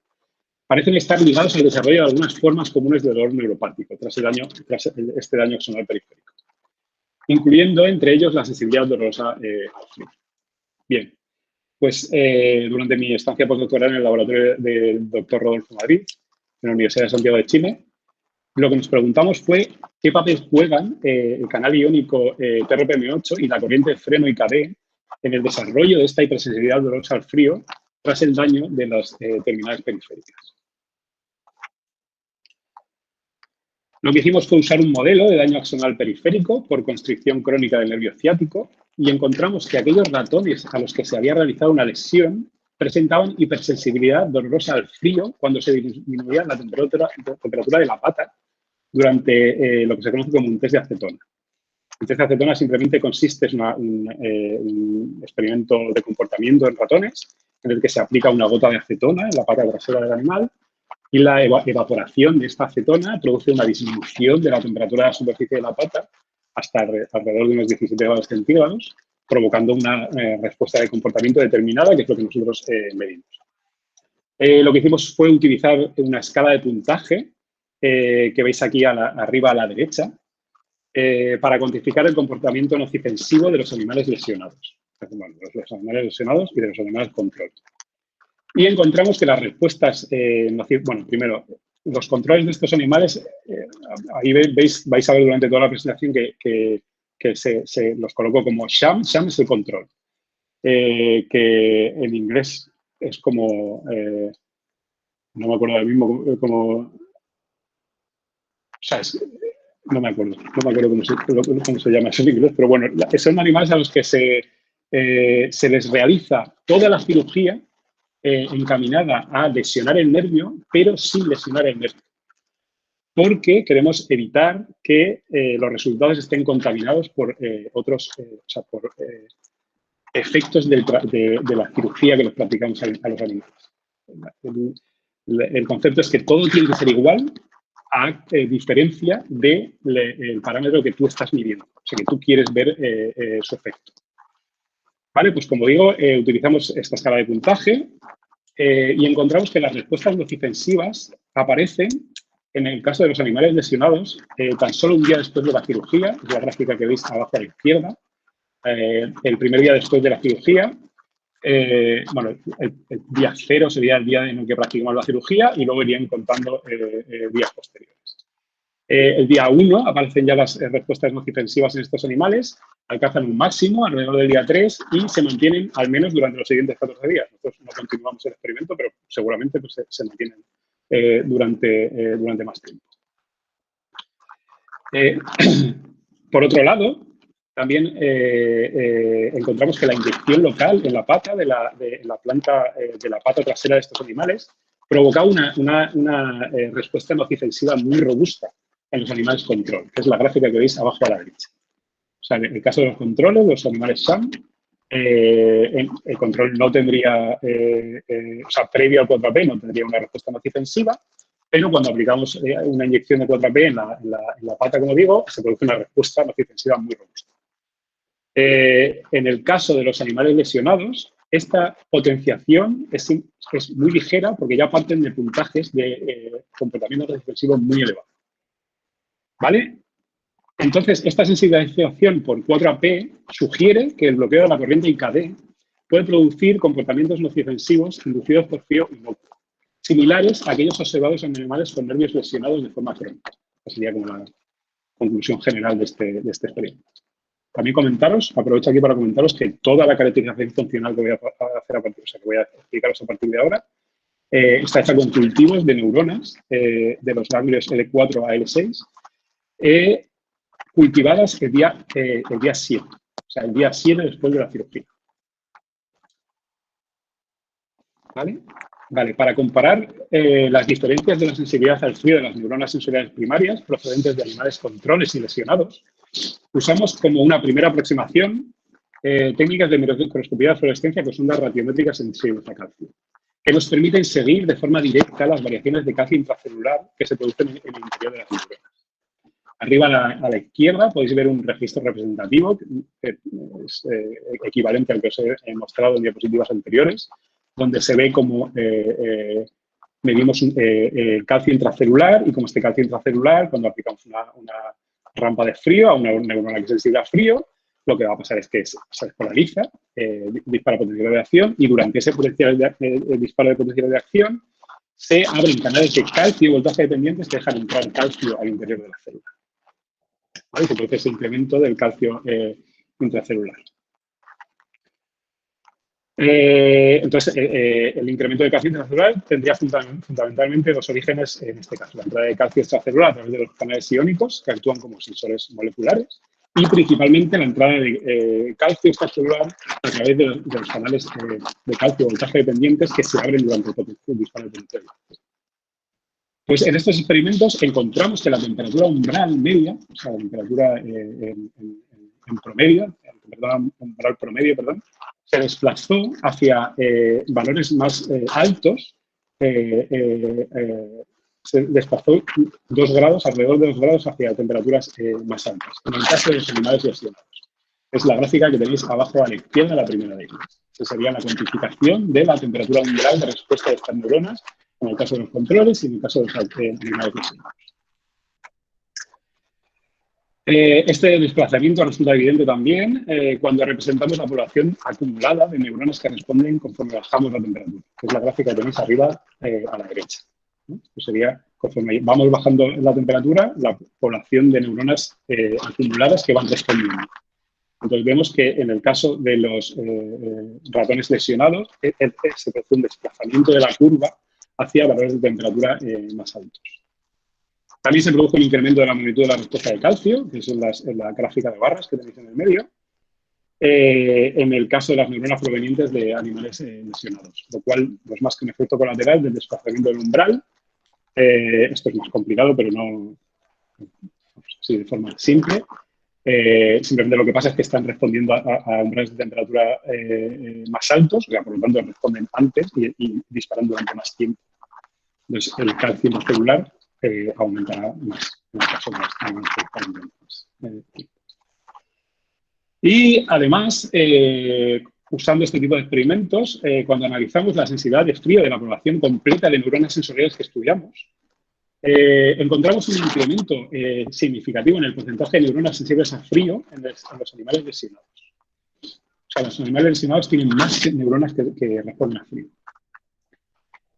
Speaker 2: parecen estar ligados al desarrollo de algunas formas comunes de dolor neuropático tras este daño axonal periférico, incluyendo entre ellos la sensibilidad dolorosa al frío. Bien, pues durante mi estancia postdoctoral en el laboratorio del doctor Rodolfo Madrid, en la Universidad de Santiago de Chile, lo que nos preguntamos fue qué papel juegan el canal iónico TRPM8 y la corriente de freno IKD en el desarrollo de esta hipersensibilidad dolorosa al frío tras el daño de las terminales periféricas. Lo que hicimos fue usar un modelo de daño axonal periférico por constricción crónica del nervio ciático y encontramos que aquellos ratones a los que se había realizado una lesión presentaban hipersensibilidad dolorosa al frío cuando se disminuía la temperatura de la pata durante lo que se conoce como un test de acetona. El test de acetona simplemente consiste en un experimento de comportamiento en ratones en el que se aplica una gota de acetona en la pata trasera del animal y la evaporación de esta acetona produce una disminución de la temperatura de la superficie de la pata hasta alrededor de unos 17 grados centígrados, provocando una respuesta de comportamiento determinada, que es lo que nosotros medimos. Lo que hicimos fue utilizar una escala de puntaje que veis aquí arriba a la derecha, para cuantificar el comportamiento nocifensivo de los animales lesionados. Bueno, de los animales lesionados y de los animales control. Y encontramos que las respuestas, bueno, primero, los controles de estos animales, ahí vais a ver durante toda la presentación que se los coloco como sham. Sham es el control, que en inglés es como, no me acuerdo del mismo, como sea, no me acuerdo cómo se llama eso en inglés, pero bueno, son animales a los que se les realiza toda la cirugía encaminada a lesionar el nervio, pero sin lesionar el nervio. Porque queremos evitar que los resultados estén contaminados por otros, por efectos de la cirugía que les practicamos a los animales. El concepto es que todo tiene que ser igual a diferencia del parámetro que tú estás midiendo, o sea, que tú quieres ver su efecto. Vale, pues como digo, utilizamos esta escala de puntaje y encontramos que las respuestas nocifensivas aparecen en el caso de los animales lesionados tan solo un día después de la cirugía, es la gráfica que veis abajo a la izquierda, el primer día después de la cirugía. Bueno, el día 0 sería el día en el que practicamos la cirugía y luego irían contando días posteriores. El día 1 aparecen ya las respuestas nocifensivas en estos animales, alcanzan un máximo alrededor del día 3 y se mantienen al menos durante los siguientes 14 días. Nosotros no continuamos el experimento, pero seguramente pues, se mantienen durante más tiempo. Por otro lado, también encontramos que la inyección local en la pata de la pata trasera de estos animales provoca una respuesta nocifensiva muy robusta en los animales control, que es la gráfica que veis abajo a la derecha. O sea, en el caso de los controles, los animales SAM, el control no tendría, o sea, previo al 4AP no tendría una respuesta nocifensiva, pero cuando aplicamos una inyección de 4AP en la pata, como digo, se produce una respuesta nocifensiva muy robusta. En el caso de los animales lesionados, esta potenciación es muy ligera porque ya parten de puntajes de comportamiento nocifensivo muy elevados. ¿Vale? Entonces, esta sensibilización por 4AP sugiere que el bloqueo de la corriente IKD puede producir comportamientos nocifensivos inducidos por frío inocuo, similares a aquellos observados en animales con nervios lesionados de forma crónica. Esa sería como la conclusión general de este experimento. También aprovecho aquí para comentaros que toda la caracterización funcional que voy a hacer que voy a explicaros a partir de ahora, está hecha con cultivos de neuronas de los ganglios L4 a L6, cultivadas el día 7, o sea, el día 7 después de la cirugía. ¿Vale? Vale, para comparar las diferencias de la sensibilidad al frío de las neuronas sensoriales primarias procedentes de animales controles y lesionados, usamos como una primera aproximación técnicas de microscopía de fluorescencia con sondas radiométricas sensibles a calcio, que nos permiten seguir de forma directa las variaciones de calcio intracelular que se producen en el interior de las neuronas. Arriba a la izquierda podéis ver un registro representativo que es equivalente al que os he mostrado en diapositivas anteriores, donde se ve cómo medimos calcio intracelular y como este calcio intracelular, cuando aplicamos una rampa de frío a una neurona que es sensible a frío, lo que va a pasar es que se despolariza, dispara potencial de acción y durante ese disparo de potencial de acción se abren canales de calcio y voltaje dependientes que dejan entrar calcio al interior de la célula. ¿Vale? Se produce ese incremento del calcio intracelular. Entonces, el incremento de calcio intracelular tendría fundamentalmente dos orígenes en este caso. La entrada de calcio extracelular a través de los canales iónicos, que actúan como sensores moleculares, y principalmente la entrada de calcio extracelular a través de los canales de calcio voltaje dependientes que se abren durante el disparo de potencial. Pues en estos experimentos encontramos que la temperatura umbral media, o sea, la temperatura en promedio, la temperatura umbral promedio, perdón, se desplazó hacia valores más altos, se desplazó 2 grados, alrededor de 2 grados hacia temperaturas más altas, en el caso de los animales lesionados. Es la gráfica que tenéis abajo a la izquierda, la primera de ellas. Esa sería la cuantificación de la temperatura umbral de respuesta de estas neuronas, en el caso de los controles y en el caso de los animales lesionados. Este desplazamiento resulta evidente también cuando representamos la población acumulada de neuronas que responden conforme bajamos la temperatura, que es la gráfica que tenéis arriba a la derecha. Esto sería, conforme vamos bajando la temperatura, la población de neuronas acumuladas que van respondiendo. Entonces vemos que en el caso de los ratones lesionados se produce un desplazamiento de la curva hacia valores de temperatura más altos. También se produjo un incremento de la magnitud de la respuesta de calcio, que es en la gráfica de barras que tenéis en el medio, en el caso de las neuronas provenientes de animales lesionados, lo cual no es más que un efecto colateral del desplazamiento del umbral. Esto es más complicado, pero no así de forma simple. Simplemente lo que pasa es que están respondiendo a umbrales de temperatura más altos, o sea, por lo tanto responden antes y disparan durante más tiempo. Entonces, el calcio celular aumentará más en el caso de las neuronas que disparan durante más tiempo. Y además, usando este tipo de experimentos, cuando analizamos la sensibilidad de frío de la población completa de neuronas sensoriales que estudiamos, encontramos un incremento significativo en el porcentaje de neuronas sensibles a frío en los animales lesionados. O sea, los animales lesionados tienen más neuronas que responden a frío.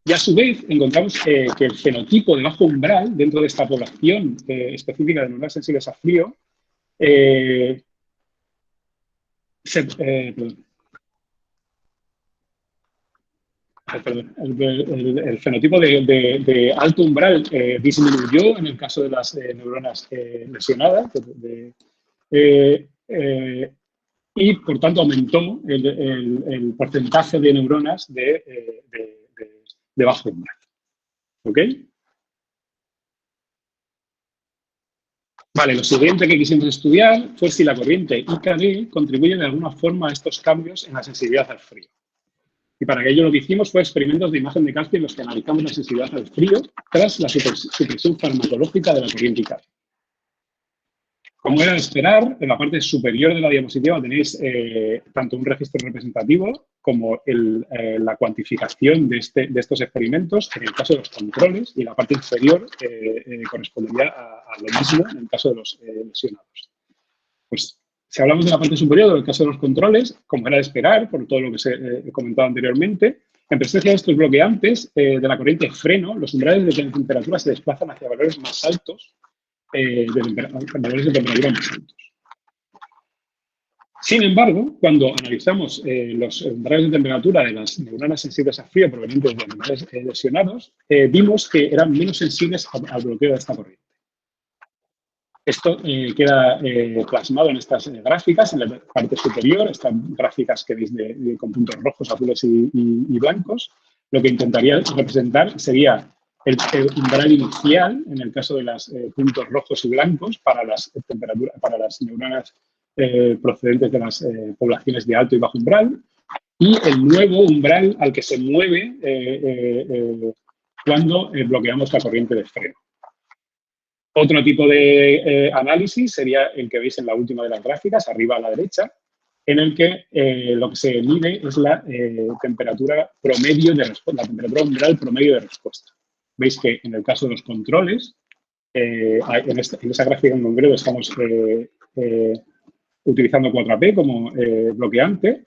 Speaker 2: Y a su vez, encontramos que el fenotipo de bajo umbral dentro de esta población específica de neuronas sensibles a frío el fenotipo de alto umbral disminuyó en el caso de las neuronas lesionadas y, por tanto, aumentó el porcentaje de neuronas de bajo umbral. ¿Ok? Vale, lo siguiente que quisimos estudiar fue si la corriente IKD contribuye de alguna forma a estos cambios en la sensibilidad al frío. Y para ello lo que hicimos fue experimentos de imagen de calcio en los que analizamos la sensibilidad al frío tras la supresión farmacológica de la corriente IKD. Como era de esperar, en la parte superior de la diapositiva tenéis tanto un registro representativo como la cuantificación de estos experimentos en el caso de los controles, y la parte inferior correspondería a lo mismo en el caso de los lesionados. Pues, si hablamos de la parte superior del caso de los controles, como era de esperar, por todo lo que se he comentado anteriormente, en presencia de estos bloqueantes de la corriente freno, los umbrales de temperatura se desplazan hacia valores más altos, valores de temperatura más altos. Sin embargo, cuando analizamos los umbrales de temperatura de las neuronas sensibles a frío provenientes de animales lesionados, vimos que eran menos sensibles al bloqueo de esta corriente. Esto queda plasmado en estas gráficas, en la parte superior, estas gráficas que veis con puntos rojos, azules y blancos. Lo que intentaría representar sería el umbral inicial, en el caso de los puntos rojos y blancos, para las neuronas procedentes de las poblaciones de alto y bajo umbral, y el nuevo umbral al que se mueve cuando bloqueamos la corriente de freno. Otro tipo de análisis sería el que veis en la última de las gráficas, arriba a la derecha, en el que lo que se mide es la temperatura promedio de respuesta, la temperatura umbral promedio de respuesta. Veis que en el caso de los controles, en esa gráfica en concreto estamos utilizando 4AP como bloqueante.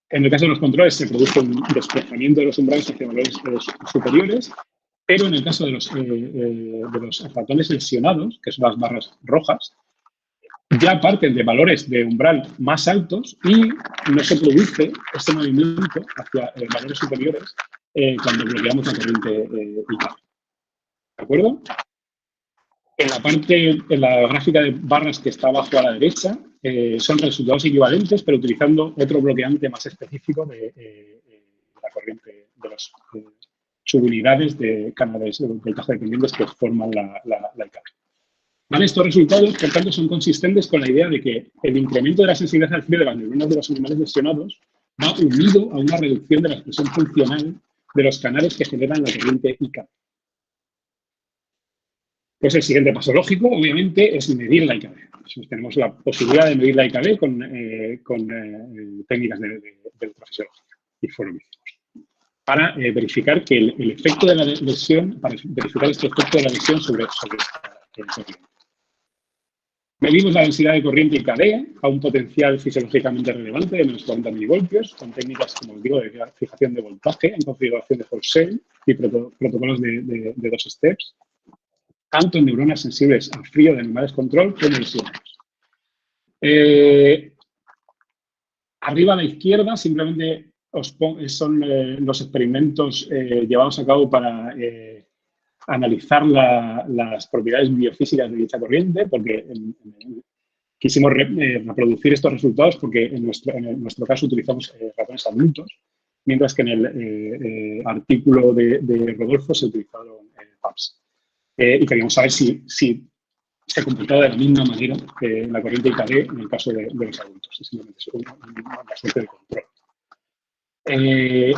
Speaker 2: En el caso de los controles se produce un desplazamiento de los umbrales hacia valores superiores, pero en el caso de los ratones lesionados, que son las barras rojas, ya parten de valores de umbral más altos y no se produce este movimiento hacia valores superiores cuando bloqueamos la corriente IKD. ¿De acuerdo? En la gráfica de barras que está abajo a la derecha, son resultados equivalentes, pero utilizando otro bloqueante más específico de la corriente de las subunidades de canales del tajo dependientes que forman la IKD. ¿Vale? Estos resultados, por tanto, son consistentes con la idea de que el incremento de la sensibilidad al frío de las neuronas de los animales lesionados va unido a una reducción de la expresión funcional de los canales que generan la corriente IKD. Pues el siguiente paso lógico, obviamente, es medir la IKD. Entonces, tenemos la posibilidad de medir la IKD con técnicas de electrofisiología, y fue lo que hicimos. Para verificar que el efecto de la lesión, para verificar este efecto de la lesión sobre esta corriente. Medimos la densidad de corriente IKD a un potencial fisiológicamente relevante de menos 40 milivoltios, con técnicas, como digo, de fijación de voltaje en configuración de Forsell y protocolos de 2 steps, tanto en neuronas sensibles al frío de animales control como lesionados. Arriba a la izquierda simplemente son los experimentos llevados a cabo para analizar las propiedades biofísicas de dicha corriente, porque quisimos reproducir estos resultados porque en nuestro caso utilizamos ratones adultos, mientras que en el artículo de Rodolfo se utilizaron PAPs. Y queríamos saber si se comportaba de la misma manera que la corriente IKD en el caso de los adultos. Es simplemente una suerte de control.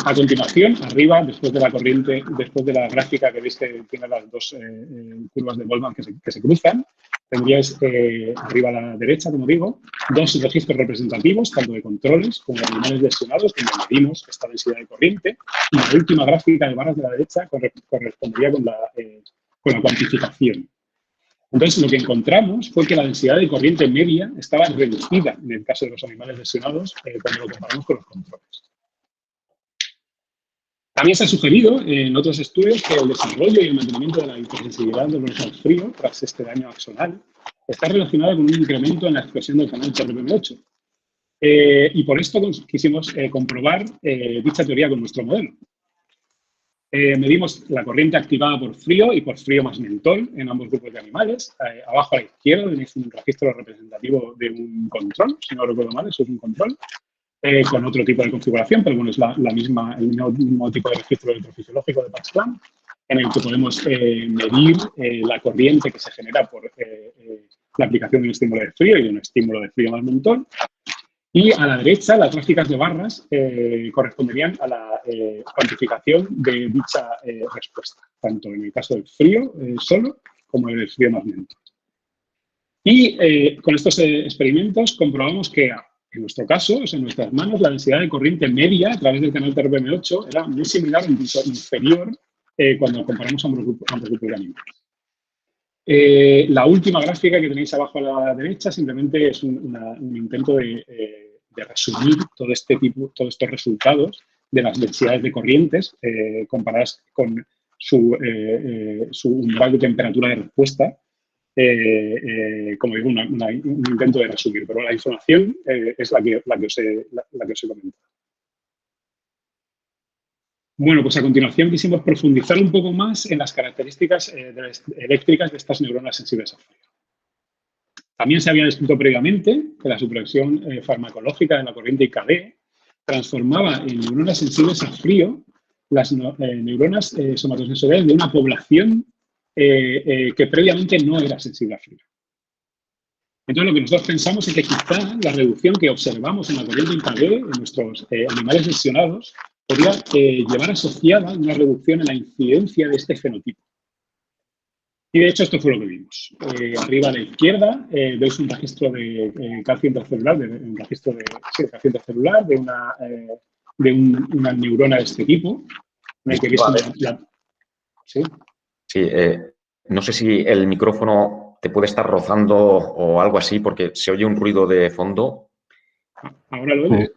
Speaker 2: A continuación, arriba, después de la corriente, después de la gráfica que veis que tiene las dos curvas de Goldman que se cruzan, tendríais arriba a la derecha, como digo, dos registros representativos, tanto de controles como de animales lesionados, donde medimos esta densidad de corriente. Y la última gráfica de barras de la derecha correspondería con la cuantificación. Entonces, lo que encontramos fue que la densidad de corriente media estaba reducida en el caso de los animales lesionados cuando lo comparamos con los controles. También se ha sugerido en otros estudios que el desarrollo y el mantenimiento de la hipersensibilidad del organismo al frío tras este daño axonal está relacionado con un incremento en la expresión del canal TRPM8. Y por esto quisimos comprobar dicha teoría con nuestro modelo. Medimos la corriente activada por frío y por frío más mentol en ambos grupos de animales. Abajo a la izquierda tenéis un registro representativo de un control, si no recuerdo mal, eso es un control, con otro tipo de configuración, pero bueno, es el mismo tipo de registro electrofisiológico de Patch-Clamp, en el que podemos medir la corriente que se genera por la aplicación de un estímulo de frío y de un estímulo de frío más mentol. Y a la derecha, las gráficas de barras corresponderían a la cuantificación de dicha respuesta, tanto en el caso del frío solo como en el frío más mentol. Y con estos experimentos comprobamos que en nuestro caso, en nuestras manos, la densidad de corriente media a través del canal TRPM8 era muy similar o incluso inferior cuando comparamos ambos grupos de animales. La última gráfica que tenéis abajo a la derecha simplemente es un intento de resumir todos estos resultados de las densidades de corrientes comparadas con su umbral de temperatura de respuesta. Como digo, un intento de resumir, pero la información es la que os he comentado. Bueno, pues a continuación quisimos profundizar un poco más en las características eléctricas de estas neuronas sensibles a frío. También se había descrito previamente que la supresión farmacológica de la corriente IKD transformaba en neuronas sensibles a frío las neuronas somatosensoriales de una población que previamente no era sensible a frío. Entonces, lo que nosotros pensamos es que quizá la reducción que observamos en la corriente IKD en nuestros animales lesionados podría llevar asociada una reducción en la incidencia de este fenotipo. Y de hecho, esto fue lo que vimos. Arriba a la izquierda veis un registro de calcio intracelular, calcio intracelular de una neurona de este tipo. En el que veis ¿sí?
Speaker 1: Sí, no sé si el micrófono te puede estar rozando o algo así, porque se oye un ruido de fondo.
Speaker 2: ¿Ahora lo oyes?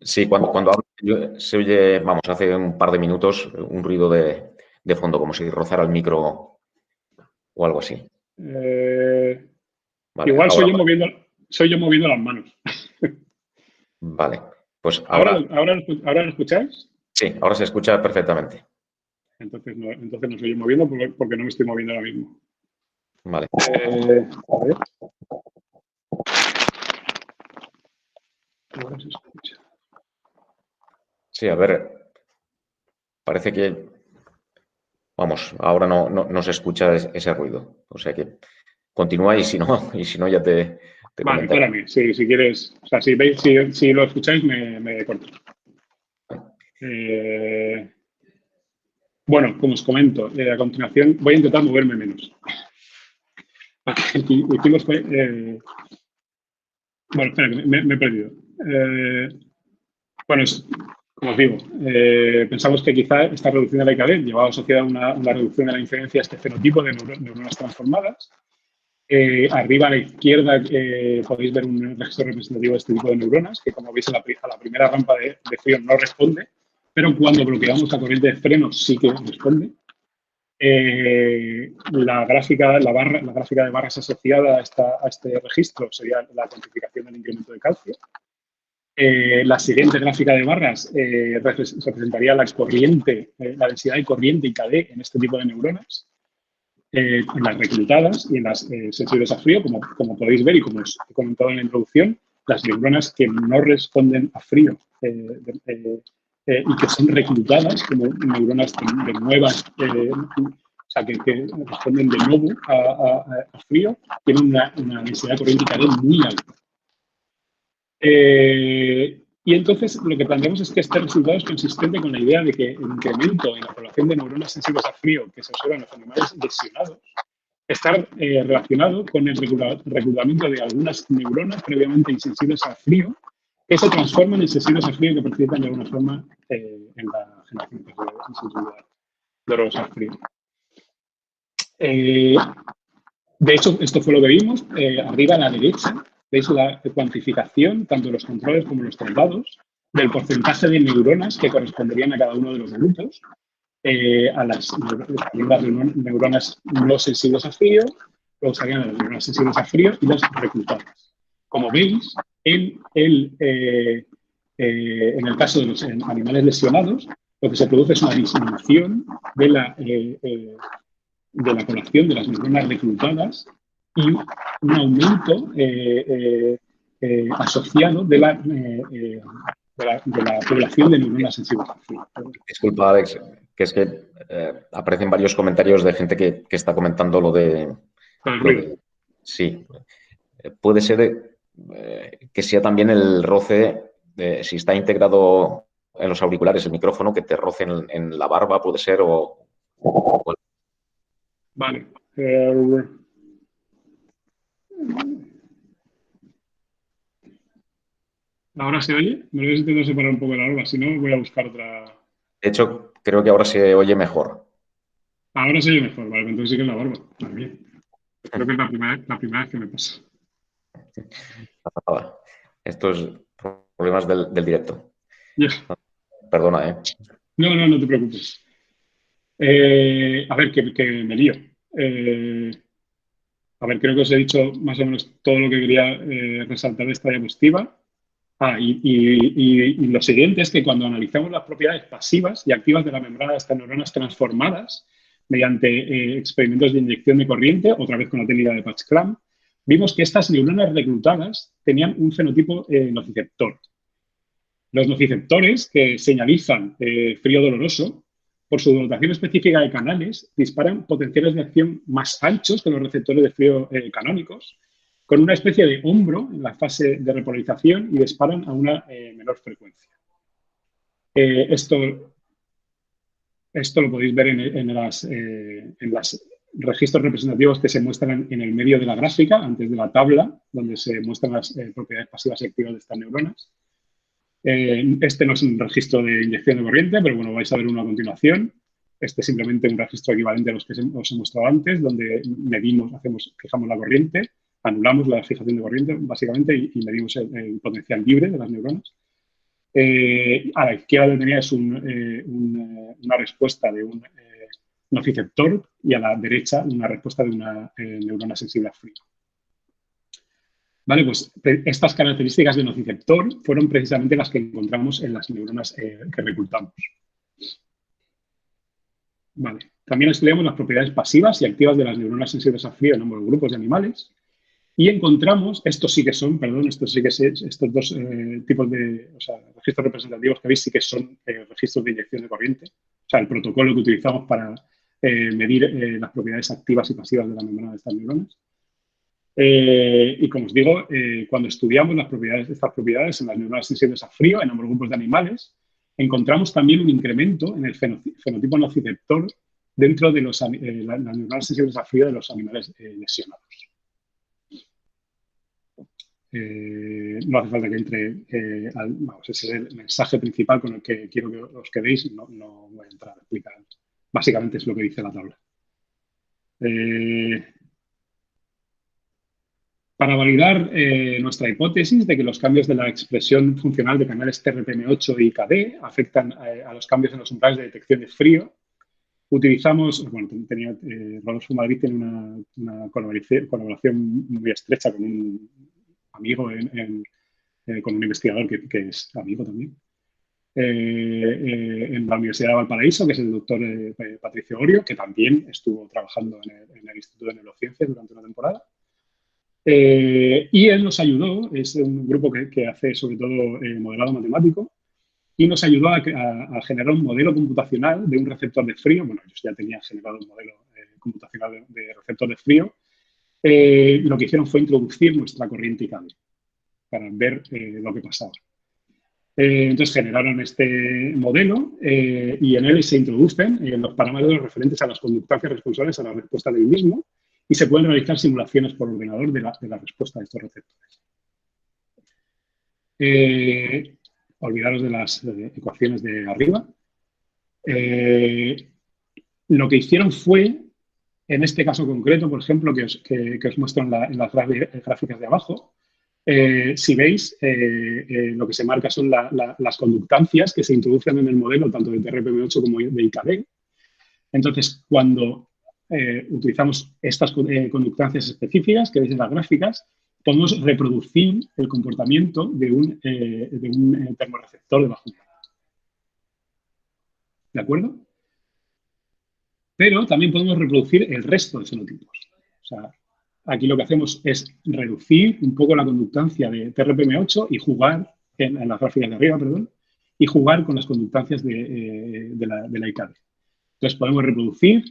Speaker 1: Sí, cuando hablo se oye, vamos, hace un par de minutos un ruido de fondo, como si rozara el micro o algo así.
Speaker 2: Vale, igual soy yo moviendo las manos.
Speaker 1: Vale, pues
Speaker 2: ¿Ahora lo escucháis?
Speaker 1: Sí, ahora se escucha perfectamente.
Speaker 2: Entonces no soy yo moviendo porque no me estoy moviendo ahora mismo.
Speaker 1: Vale.
Speaker 2: A ver. Ahora se escucha.
Speaker 1: Sí, a ver. Parece que, vamos, ahora no se escucha ese ruido. O sea que continúa y si no ya te
Speaker 2: vale,
Speaker 1: comentaré.
Speaker 2: espérame. Si quieres, o sea, si lo escucháis, me corto. Bueno, como os comento, a continuación voy a intentar moverme menos. Hicimos bueno, espera, me he perdido. Bueno, como os digo, pensamos que quizá esta reducción de la IKD llevaba asociada a una reducción de la incidencia de este fenotipo de neuronas transformadas. Arriba a la izquierda podéis ver un registro representativo de este tipo de neuronas, que como veis a la primera rampa de frío no responde, pero cuando bloqueamos la corriente de freno sí que responde. La gráfica de barras asociada a este registro sería la cuantificación del incremento de calcio. La siguiente gráfica de barras representaría la corriente, la densidad de corriente IKD en este tipo de neuronas, en las reclutadas y en las sensibles a frío, como podéis ver y como os he comentado en la introducción, las neuronas que no responden a frío y que son reclutadas como neuronas de nuevas, o sea, que responden de nuevo a frío, tienen una densidad de corriente IKD muy alta. Y entonces lo que planteamos es que este resultado es consistente con la idea de que el incremento en la población de neuronas sensibles a frío que se observa en los animales lesionados está relacionado con el reclutamiento de algunas neuronas previamente insensibles a frío que se transforman en sensibles a frío y que participan de alguna forma en la generación de sensibilidad dolorosa al frío. De hecho, esto fue lo que vimos. Arriba a la derecha veis la cuantificación, tanto de los controles como los traslados, del porcentaje de neuronas que corresponderían a cada uno de los grupos, a las neuronas no sensibles a frío, luego salían las neuronas sensibles a frío y las reclutadas. Como veis, en el caso de los animales lesionados, lo que se produce es una disminución de la población de las neuronas reclutadas y un aumento asociado de la población de neuronas sensibles al frío.
Speaker 1: Disculpa, Alex, que es que aparecen varios comentarios de gente que está comentando lo de... Sí. Puede ser que sea también el roce, si está integrado en los auriculares el micrófono, que te roce en la barba, puede ser, o...
Speaker 2: Vale. ¿Ahora se oye? Me lo voy a intentar separar un poco de la barba, si no voy a buscar otra...
Speaker 1: De hecho, creo que ahora se oye mejor.
Speaker 2: Ahora se oye mejor, vale, entonces sí que es la barba, también. Creo que es la primera vez que me pasa.
Speaker 1: Estos problemas del directo.
Speaker 2: Yeah.
Speaker 1: Perdona, ¿eh?
Speaker 2: No te preocupes. A ver, que me lío. A ver, creo que os he dicho más o menos todo lo que quería resaltar de esta diapositiva. Y lo siguiente es que cuando analizamos las propiedades pasivas y activas de la membrana de estas neuronas transformadas mediante experimentos de inyección de corriente, otra vez con la técnica de Patch-Clamp, vimos que estas neuronas reclutadas tenían un fenotipo nociceptor. Los nociceptores, que señalizan frío doloroso, por su dotación específica de canales, disparan potenciales de acción más anchos que los receptores de frío canónicos, con una especie de hombro en la fase de repolarización y disparan a una menor frecuencia. Esto lo podéis ver en los registros representativos que se muestran en el medio de la gráfica, antes de la tabla, donde se muestran las propiedades pasivas y activas de estas neuronas. Este no es un registro de inyección de corriente, pero bueno, vais a ver uno a continuación. Este es simplemente un registro equivalente a los que os he mostrado antes, donde medimos, fijamos la corriente, anulamos la fijación de corriente, básicamente, y medimos el potencial libre de las neuronas. A la izquierda teníais una respuesta de un nociceptor y a la derecha una respuesta de una neurona sensible a frío. Vale, pues estas características de nociceptor fueron precisamente las que encontramos en las neuronas que reclutamos. Vale. También estudiamos las propiedades pasivas y activas de las neuronas sensibles a frío en ambos grupos de animales y encontramos, estos dos tipos de registros representativos que veis sí que son registros de inyección de corriente, o sea, el protocolo que utilizamos para medir las propiedades activas y pasivas de la membrana de estas neuronas. Y como os digo, cuando estudiamos estas propiedades en las neuronas sensibles a frío, en ambos grupos de animales, encontramos también un incremento en el fenotipo nociceptor dentro de las neuronas sensibles a frío de los animales lesionados. No hace falta que entre, ese es el mensaje principal con el que quiero que os quedéis, no voy a entrar a explicar. Básicamente es lo que dice la tabla. Para validar nuestra hipótesis de que los cambios de la expresión funcional de canales TRPM8 y KD afectan a los cambios en los umbrales de detección de frío, utilizamos, bueno, Rodolfo Madrid tiene una colaboración muy estrecha con un amigo en con un investigador que es amigo también, en la Universidad de Valparaíso, que es el doctor Patricio Orio, que también estuvo trabajando en el Instituto de Neurociencias durante una temporada. Y él nos ayudó, es un grupo que hace sobre todo modelado matemático, y nos ayudó a generar un modelo computacional de un receptor de frío. Bueno, ellos ya tenían generado un modelo computacional de receptor de frío. Lo que hicieron fue introducir nuestra corriente IKB para ver lo que pasaba. Entonces generaron este modelo y en él se introducen los parámetros referentes a las conductancias responsables a la respuesta del mismo y se pueden realizar simulaciones por ordenador de la respuesta de estos receptores. Olvidaros de las ecuaciones de arriba. Lo que hicieron fue, en este caso concreto, por ejemplo, que os muestro en las gráficas de abajo, si veis, lo que se marca son las conductancias que se introducen en el modelo tanto de TRPM8 como de IKB. Entonces, cuando utilizamos estas conductancias específicas que veis en las gráficas, podemos reproducir el comportamiento de un termorreceptor de bajo nivel. ¿De acuerdo? Pero también podemos reproducir el resto de fenotipos. O sea, aquí lo que hacemos es reducir un poco la conductancia de TRPM8 y jugar, en las gráficas de arriba, perdón, y jugar con las conductancias de la IKB. Entonces, podemos reproducir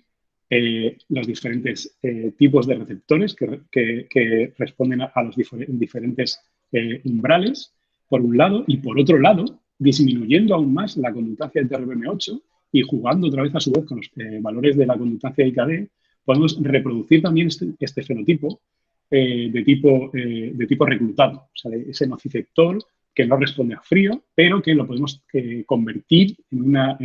Speaker 2: los diferentes tipos de receptores que responden a los diferentes umbrales, por un lado, y por otro lado, disminuyendo aún más la conductancia del TRPM8 y jugando otra vez a su vez con los valores de la conductancia de IKD, podemos reproducir también este fenotipo de tipo reclutado, o sea, de ese nociceptor que no responde a frío, pero que lo podemos convertir en una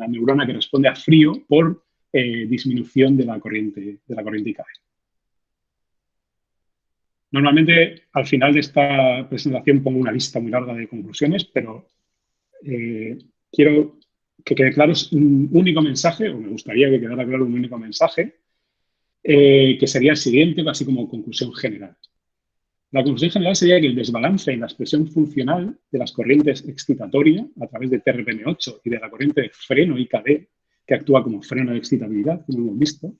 Speaker 2: neurona que responde a frío por disminución de la corriente IKB. Normalmente, al final de esta presentación pongo una lista muy larga de conclusiones, pero quiero que quede claro un único mensaje, o me gustaría que quedara claro un único mensaje, que sería el siguiente, así como conclusión general. La conclusión general sería que el desbalance en la expresión funcional de las corrientes excitatoria a través de TRPM8 y de la corriente de freno IKD, que actúa como freno de excitabilidad, como hemos visto,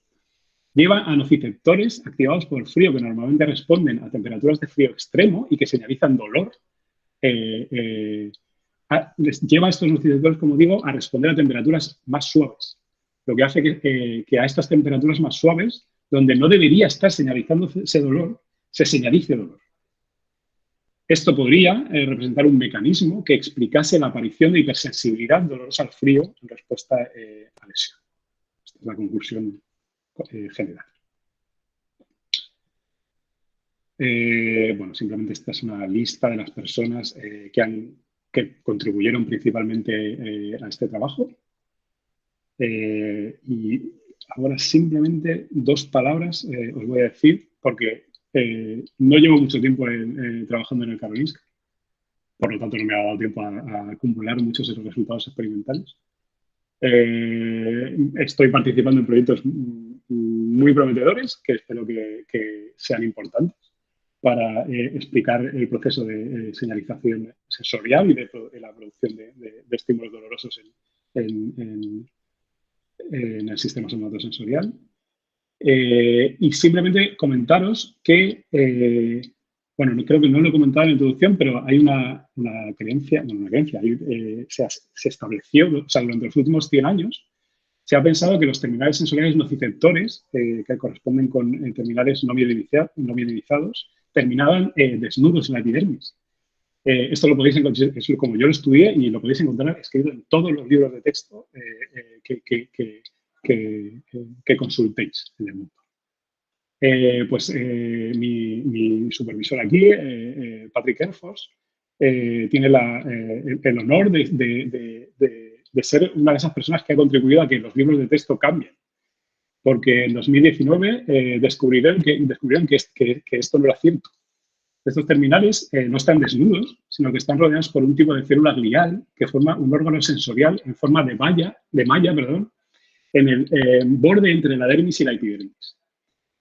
Speaker 2: lleva a nociceptores activados por el frío que normalmente responden a temperaturas de frío extremo y que señalizan dolor. Lleva a estos nociceptores, como digo, a responder a temperaturas más suaves, lo que hace que a estas temperaturas más suaves, donde no debería estar señalizándose ese dolor, se señalice dolor. Esto podría representar un mecanismo que explicase la aparición de hipersensibilidad dolorosa al frío en respuesta a lesión. Esta es la conclusión general. Bueno, simplemente esta es una lista de las personas que contribuyeron principalmente a este trabajo. Y ahora simplemente dos palabras os voy a decir, porque no llevo mucho tiempo trabajando en el Karolinska, por lo tanto no me ha dado tiempo a acumular muchos de esos resultados experimentales. Estoy participando en proyectos muy prometedores que espero que sean importantes para explicar el proceso de señalización sensorial y de la producción de estímulos dolorosos en el sistema somatosensorial. Y simplemente comentaros que, bueno, creo que no lo he comentado en la introducción, pero hay una creencia, se estableció, o sea, durante los últimos 100 años, se ha pensado que los terminales sensoriales nociceptores, que corresponden con terminales no mielinizados, terminaban desnudos en la epidermis. Esto lo podéis encontrar, es como yo lo estudié, y lo podéis encontrar escrito en todos los libros de texto que consultéis en el mundo. Mi supervisor aquí, Patrick Erfors, tiene el honor de ser una de esas personas que ha contribuido a que los libros de texto cambien. Porque en 2019 descubrieron que esto no era cierto. Estos terminales no están desnudos, sino que están rodeados por un tipo de célula glial que forma un órgano sensorial en forma de malla, en el borde entre la dermis y la epidermis.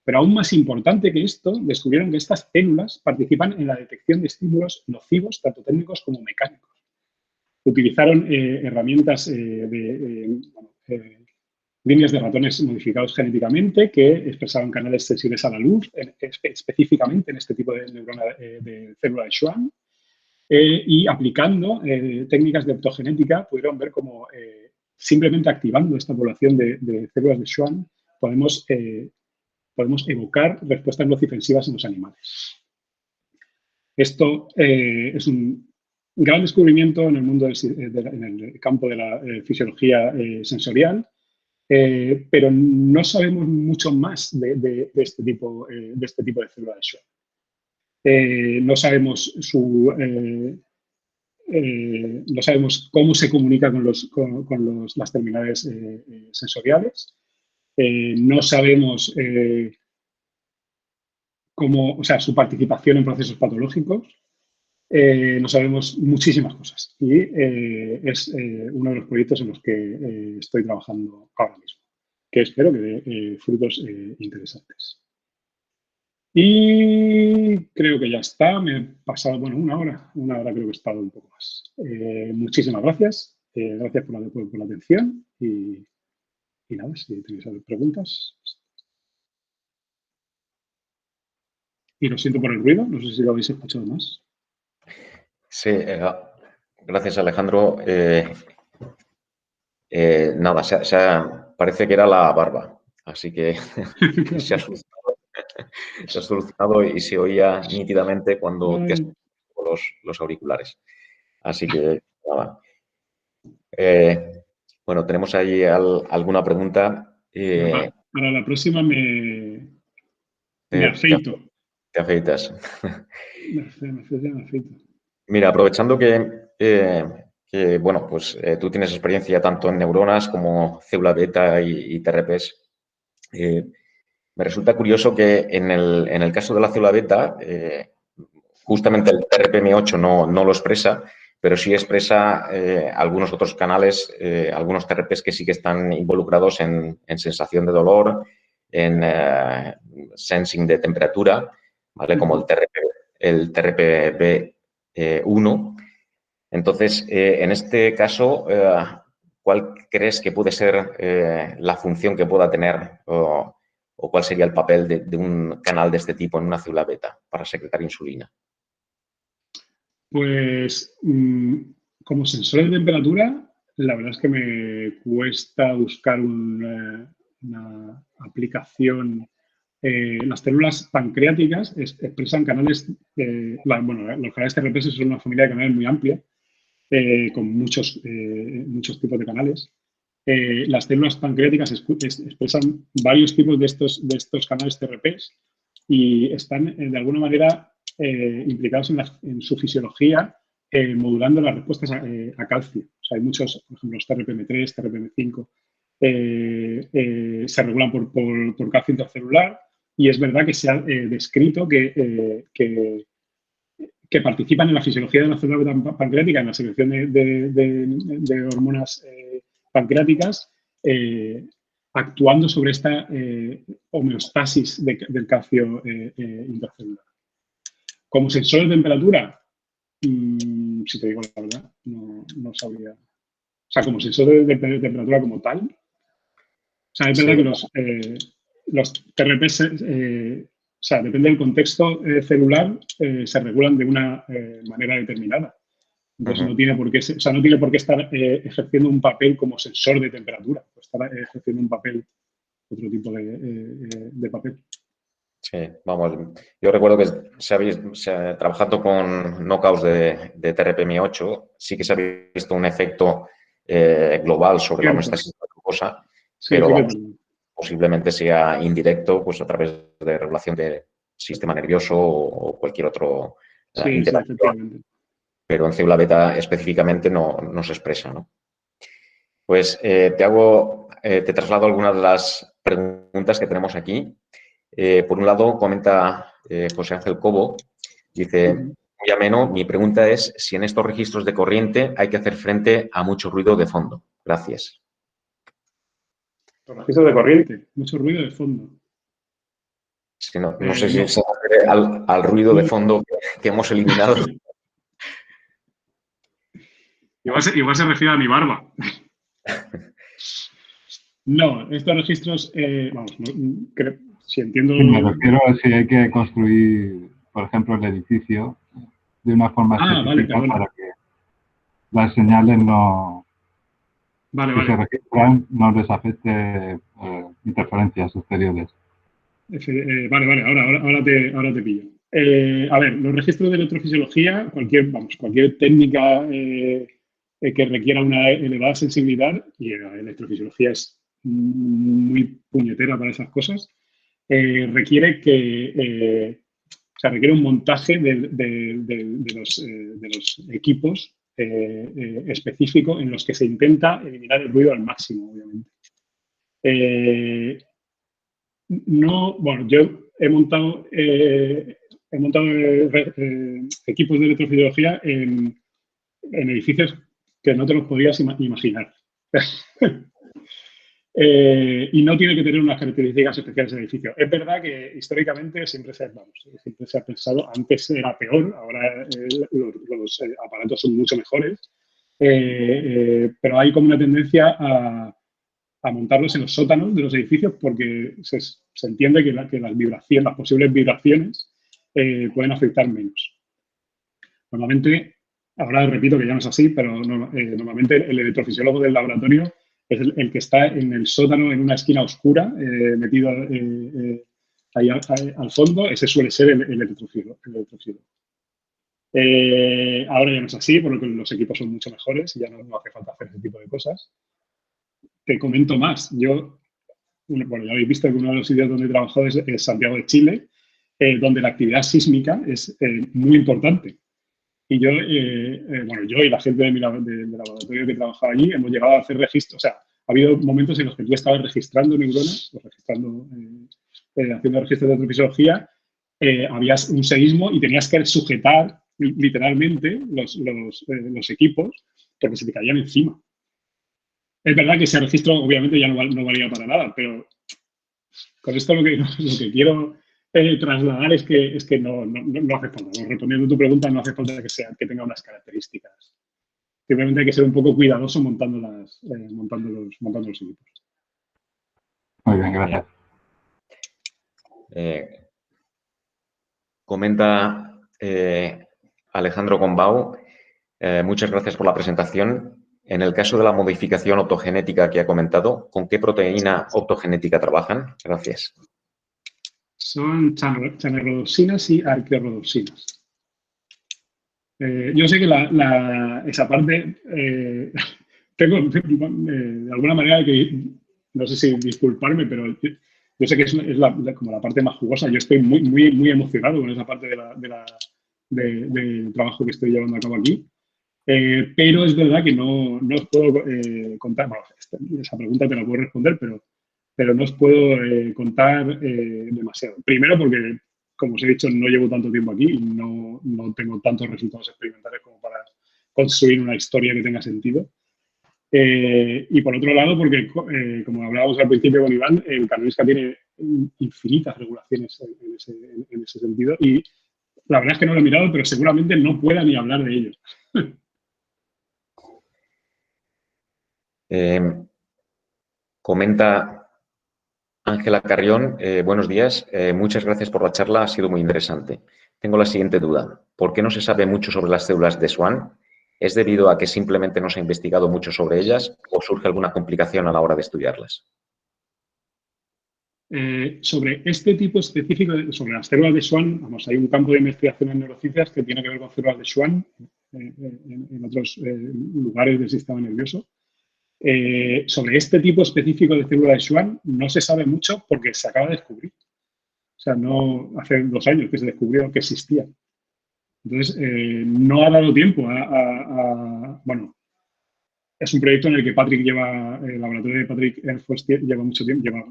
Speaker 2: Pero aún más importante que esto, descubrieron que estas células participan en la detección de estímulos nocivos, tanto técnicos como mecánicos. Utilizaron herramientas líneas de ratones modificados genéticamente que expresaban canales sensibles a la luz, específicamente en este tipo de neurona de célula de Schwann, y aplicando técnicas de optogenética pudieron ver cómo simplemente activando esta población de células de Schwann podemos evocar respuestas nocifensivas en los animales. Esto es un gran descubrimiento en el mundo en el campo de la fisiología sensorial, pero no sabemos mucho más de este tipo de células de Schwann. No sabemos no sabemos cómo se comunica con las terminales sensoriales. No sabemos su participación en procesos patológicos. No sabemos muchísimas cosas y es uno de los proyectos en los que estoy trabajando ahora mismo, que espero que dé frutos interesantes. Y creo que ya está, me he pasado, bueno, una hora creo que he estado un poco más. Muchísimas gracias, gracias por la atención y nada, si tenéis preguntas. Y lo siento por el ruido, no sé si lo habéis escuchado más.
Speaker 1: Sí, gracias Alejandro. Nada, parece que era la barba, así que se ha solucionado y se oía nítidamente cuando te has puesto los auriculares. Así que nada. Bueno, tenemos ahí alguna pregunta.
Speaker 2: Para la próxima me afeito.
Speaker 1: Te afeitas.
Speaker 2: Me afeito.
Speaker 1: Mira, aprovechando que bueno, pues tú tienes experiencia tanto en neuronas como célula beta y TRPs. Me resulta curioso que en el caso de la célula beta, justamente el TRPM8 no lo expresa, pero sí expresa algunos otros canales, algunos TRPs que sí que están involucrados en sensación de dolor, en sensing de temperatura, ¿vale? Como el TRPV1. Entonces, en este caso, ¿cuál crees que puede ser la función que pueda tener o cuál sería el papel de un canal de este tipo en una célula beta para secretar insulina?
Speaker 2: Pues como sensor de temperatura, la verdad es que me cuesta buscar una aplicación. Las células pancreáticas expresan canales, los canales TRPS son una familia de canales muy amplia, con muchos tipos de canales. Las células pancreáticas expresan varios tipos de estos canales TRPs y están de alguna manera implicados en su fisiología, modulando las respuestas a calcio. O sea, hay muchos, por ejemplo, los TRPM3, TRPM5, se regulan por calcio intracelular y es verdad que se ha descrito que participan en la fisiología de la célula pancreática, en la secreción de hormonas pancreáticas, actuando sobre esta homeostasis del calcio intracelular. Como sensor de temperatura, si te digo la verdad, no sabría. O sea, como sensor de temperatura como tal. O sea, es verdad que los TRPs, o sea, depende del contexto celular, se regulan de una manera determinada. Entonces, no tiene por qué estar ejerciendo un papel como sensor de temperatura, pues estar ejerciendo un papel, otro tipo de papel.
Speaker 1: Sí, vamos, yo recuerdo que trabajando con knockouts de TRPM8, sí que se ha visto un efecto global sobre la homeostasis de la glucosa, pero vamos, posiblemente sea indirecto, pues a través de regulación del sistema nervioso o cualquier otro interacción. Pero en célula beta específicamente no se expresa, ¿no? Pues te traslado algunas de las preguntas que tenemos aquí. Por un lado, comenta José Ángel Cobo, dice, muy ameno, mi pregunta es si en estos registros de corriente hay que hacer frente a mucho ruido de fondo. Gracias.
Speaker 2: Los registros de corriente, mucho ruido de fondo.
Speaker 1: Si no, no sé si
Speaker 2: No.
Speaker 1: se refiere al ruido de fondo que hemos eliminado.
Speaker 2: Igual se refiere a mi barba. No, estos registros, vamos, si entiendo...
Speaker 3: Sí, me refiero a si hay que construir, por ejemplo, el edificio de una forma
Speaker 2: Vale,
Speaker 3: específica
Speaker 2: perdona.
Speaker 3: para que las señales no,
Speaker 2: Vale,
Speaker 3: que se
Speaker 2: vale.
Speaker 3: registran no les afecte interferencias exteriores.
Speaker 2: Vale, ahora te pillo. A ver, los registros de electrofisiología, cualquier técnica que requiera una elevada sensibilidad, y la electrofisiología es muy puñetera para esas cosas, requiere requiere un montaje de los equipos específico en los que se intenta eliminar el ruido al máximo, obviamente. No, bueno, yo he montado equipos de electrofisiología en edificios que no te los podías imaginar. Y no tiene que tener unas características especiales el edificio. Es verdad que históricamente siempre se ha pensado, antes era peor, ahora los aparatos son mucho mejores, pero hay como una tendencia a montarlos en los sótanos de los edificios porque se entiende que las posibles vibraciones pueden afectar menos. Normalmente, ahora repito que ya no es así, pero normalmente el electrofisiólogo del laboratorio es el que está en el sótano, en una esquina oscura, metido ahí al fondo. Ese suele ser el electrofisiólogo. Ahora ya no es así, porque los equipos son mucho mejores y ya no hace falta hacer ese tipo de cosas. Te comento más. Bueno, ya habéis visto que uno de los sitios donde he trabajado es Santiago de Chile, donde la actividad sísmica es muy importante. Y yo y la gente del laboratorio que trabajaba allí hemos llegado a hacer registros. O sea, ha habido momentos en los que tú estabas registrando neuronas, haciendo registros de electrofisiología, habías un seísmo y tenías que sujetar literalmente los equipos porque se te caían encima. Es verdad que ese registro obviamente ya no valía para nada, pero con esto lo que quiero trasladar es que no hace falta. Respondiendo a tu pregunta, no hace falta que tenga unas características. Simplemente hay que ser un poco cuidadoso montando los equipos.
Speaker 3: Muy bien, gracias.
Speaker 1: Comenta Alejandro Gombau, muchas gracias por la presentación. En el caso de la modificación optogenética que ha comentado, ¿con qué proteína optogenética trabajan? Gracias.
Speaker 2: Son chanelrhodopsinas y arqueorhodopsinas. Yo sé que esa parte tengo de alguna manera que, no sé si disculparme, pero yo sé que es como la parte más jugosa. Yo estoy muy emocionado con esa parte del trabajo que estoy llevando a cabo aquí. Pero es verdad que no os puedo contar, bueno, esa pregunta te la puedo responder, pero no os puedo contar demasiado. Primero porque, como os he dicho, no llevo tanto tiempo aquí y no tengo tantos resultados experimentales como para construir una historia que tenga sentido. Y por otro lado, porque, como hablábamos al principio con Iván, el Karolinska tiene infinitas regulaciones en ese sentido y la verdad es que no lo he mirado, pero seguramente no pueda ni hablar de ello.
Speaker 1: Comenta Ángela Carrión, buenos días, muchas gracias por la charla, ha sido muy interesante. Tengo la siguiente duda, ¿por qué no se sabe mucho sobre las células de Schwann? ¿Es debido a que simplemente no se ha investigado mucho sobre ellas o surge alguna complicación a la hora de estudiarlas?
Speaker 2: Sobre este tipo específico, sobre las células de Schwann, vamos, hay un campo de investigación en neurociencias que tiene que ver con células de Schwann en otros lugares del sistema nervioso. Sobre este tipo específico de célula de Schwann no se sabe mucho porque se acaba de descubrir. O sea, no hace 2 años que se descubrió que existía. Entonces, no ha dado tiempo bueno, es un proyecto en el que el laboratorio de Patrick Erfurt lleva mucho tiempo, lleva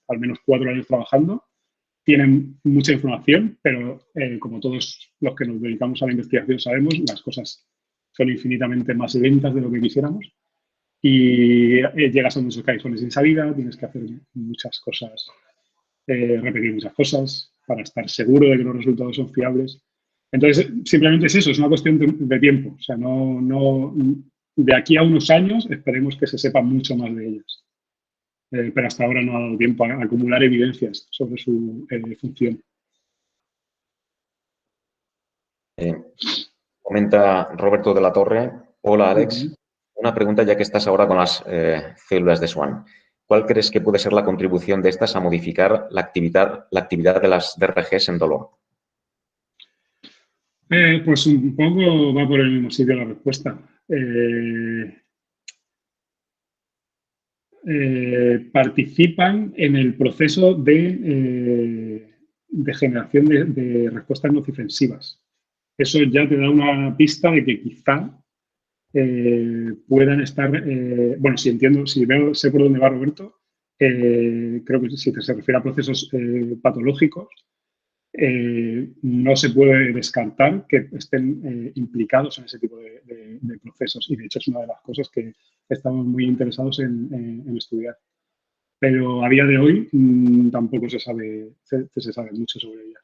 Speaker 2: al menos 4 años trabajando. Tienen mucha información, pero como todos los que nos dedicamos a la investigación sabemos, las cosas son infinitamente más lentas de lo que quisiéramos. Y llegas a muchos callejones sin salida, tienes que hacer muchas cosas, repetir muchas cosas. para estar seguro de que los resultados son fiables. Entonces, simplemente es eso, es una cuestión de tiempo. O sea, de aquí a unos años esperemos que se sepa mucho más de ellas. Pero hasta ahora no ha dado tiempo a acumular evidencias sobre su función.
Speaker 1: Comenta Roberto de la Torre. Hola, Alex. Una pregunta ya que estás ahora con las células de Schwann. ¿Cuál crees que puede ser la contribución de estas a modificar la actividad de las DRGs en dolor?
Speaker 2: Pues un poco va por el mismo sitio la respuesta. Participan en el proceso de generación de respuestas nocifensivas. Eso ya te da una pista de que quizá puedan estar, bueno, si entiendo, sé por dónde va Roberto, creo que si se refiere a procesos patológicos, no se puede descartar que estén implicados en ese tipo de procesos. Y de hecho es una de las cosas que estamos muy interesados en estudiar. Pero a día de hoy tampoco se sabe mucho sobre ellas.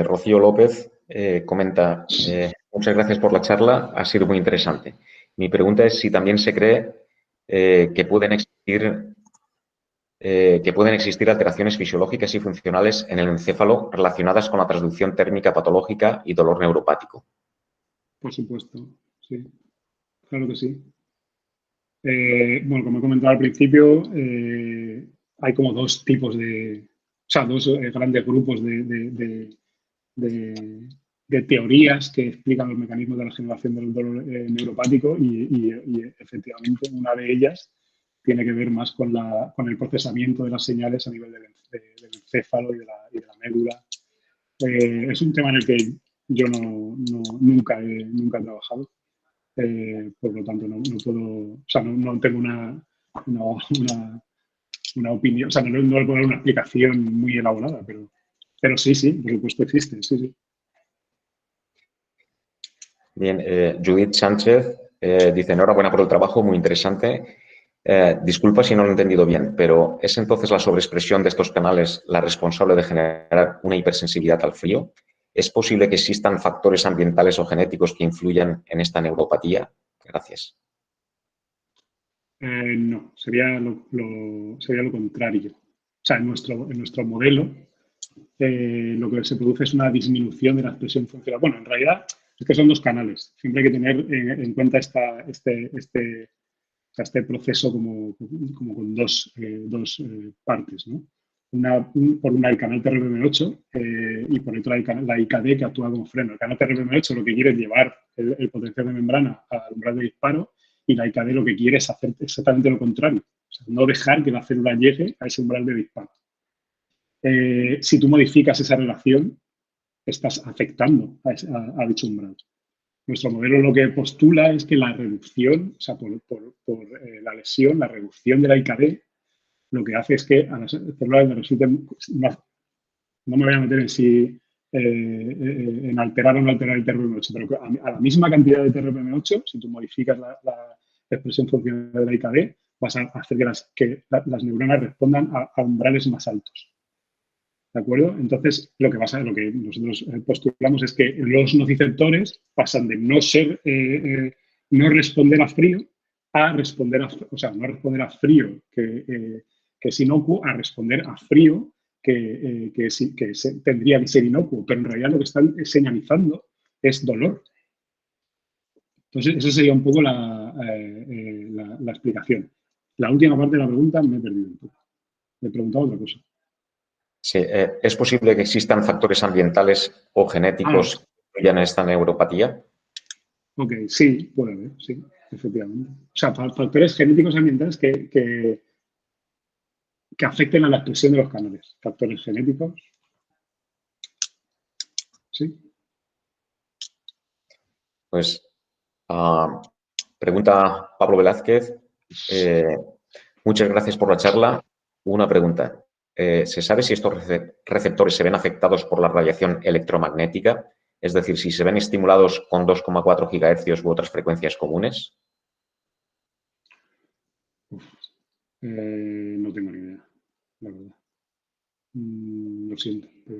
Speaker 1: Rocío López comenta, muchas gracias por la charla, ha sido muy interesante. Mi pregunta es si también se cree que pueden existir alteraciones fisiológicas y funcionales en el encéfalo relacionadas con la transducción térmica patológica y dolor neuropático.
Speaker 2: Por supuesto, sí. Claro que sí. Bueno, como he comentado al principio, hay como dos tipos dos grandes grupos de teorías que explican los mecanismos de la generación del dolor neuropático y efectivamente una de ellas tiene que ver más con el procesamiento de las señales a nivel del encéfalo y de la médula. Es un tema en el que yo nunca he trabajado. Por lo tanto, no puedo, o sea, no tengo una opinión, o sea, no le puedo dar una explicación muy elaborada, pero sí, por supuesto existe, sí.
Speaker 1: Bien, Judith Sánchez dice, enhorabuena por el trabajo, muy interesante. Disculpa si no lo he entendido bien, pero ¿es entonces la sobreexpresión de estos canales la responsable de generar una hipersensibilidad al frío? ¿Es posible que existan factores ambientales o genéticos que influyan en esta neuropatía? Gracias.
Speaker 2: No, sería lo contrario. O sea, en nuestro modelo lo que se produce es una disminución de la expresión funcional. Bueno, en realidad es que son dos canales. Siempre hay que tener en cuenta este proceso como con dos partes, ¿no? Por una el canal TRPM8 y por otra la IKD que actúa como freno. El canal TRPM8 lo que quiere es llevar el potencial de membrana al umbral de disparo y la IKD lo que quiere es hacer exactamente lo contrario. O sea, no dejar que la célula llegue a ese umbral de disparo. Si tú modificas esa relación, estás afectando a dicho umbral. Nuestro modelo lo que postula es que la reducción, o sea, por la lesión, la reducción de la IKD, lo que hace es que a las células le resulten, no me voy a meter en si en alterar o no alterar el TRPM8, pero a la misma cantidad de TRPM8, si tú modificas la expresión funcional de la IKD, vas a hacer que las neuronas respondan a umbrales más altos. ¿De acuerdo? Entonces, lo que nosotros postulamos es que los nociceptores pasan de no responder a frío a responder no responder a frío, que es inocuo, a responder a frío, que tendría que ser inocuo, pero en realidad lo que están señalizando es dolor. Entonces, esa sería un poco la explicación. La última parte de la pregunta me he perdido un poco. Me he preguntado otra cosa.
Speaker 1: Sí, ¿es posible que existan factores ambientales o genéticos que influyan en esta neuropatía?
Speaker 2: Ok, sí, puede haber, sí, efectivamente. O sea, factores genéticos ambientales que afecten a la expresión de los canales. Factores genéticos, sí.
Speaker 1: Pues, pregunta Pablo Velázquez. Muchas gracias por la charla. Una pregunta. ¿Se sabe si estos receptores se ven afectados por la radiación electromagnética? Es decir, si se ven estimulados con 2,4 GHz u otras frecuencias comunes.
Speaker 2: No tengo ni idea, la verdad. Lo siento, pero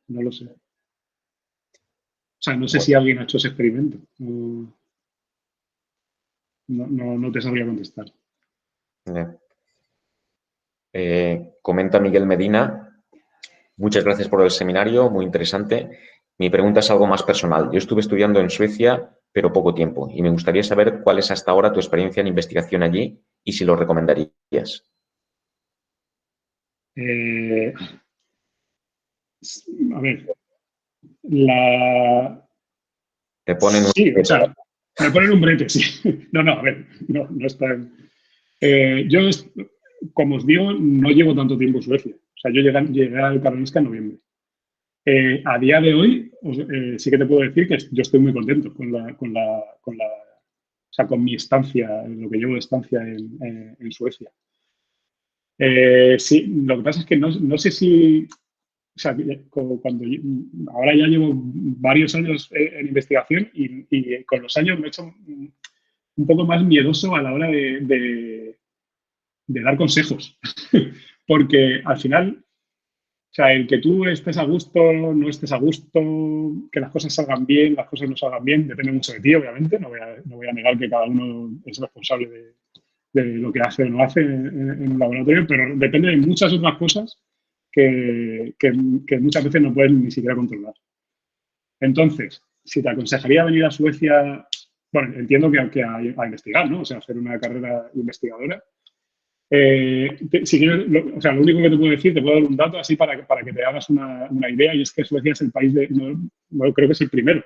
Speaker 2: no lo sé. O sea, no sé si alguien ha hecho ese experimento. No te sabría contestar.
Speaker 1: Comenta Miguel Medina. Muchas gracias por el seminario, muy interesante. Mi pregunta es algo más personal. Yo estuve estudiando en Suecia, pero poco tiempo, y me gustaría saber cuál es hasta ahora tu experiencia en investigación allí y si lo recomendarías.
Speaker 2: A ver,
Speaker 1: Te ponen un...
Speaker 2: Sí, o sea, me ponen un brete, sí. No, a ver, no está... Yo, como os digo, no llevo tanto tiempo en Suecia. O sea, yo llegué al Karolinska en noviembre. A día de hoy, sí que te puedo decir que yo estoy muy contento con mi estancia, lo que llevo de estancia en Suecia. Sí, lo que pasa es que no sé si... O sea, ahora ya llevo varios años en investigación y con los años me he hecho un poco más miedoso a la hora de dar consejos. Porque al final, o sea, el que tú estés a gusto, no estés a gusto, que las cosas salgan bien, las cosas no salgan bien, depende mucho de ti, obviamente. No voy a negar que cada uno es responsable de lo que hace o no hace en un laboratorio, pero depende de muchas otras cosas que muchas veces no puedes ni siquiera controlar. Entonces, si te aconsejaría venir a Suecia, bueno, entiendo que a investigar, ¿no? O sea, hacer una carrera investigadora. Si quieres, o sea, lo único que te puedo decir, te puedo dar un dato así para que te hagas una idea, y es que Suecia es el país no creo que es el primero,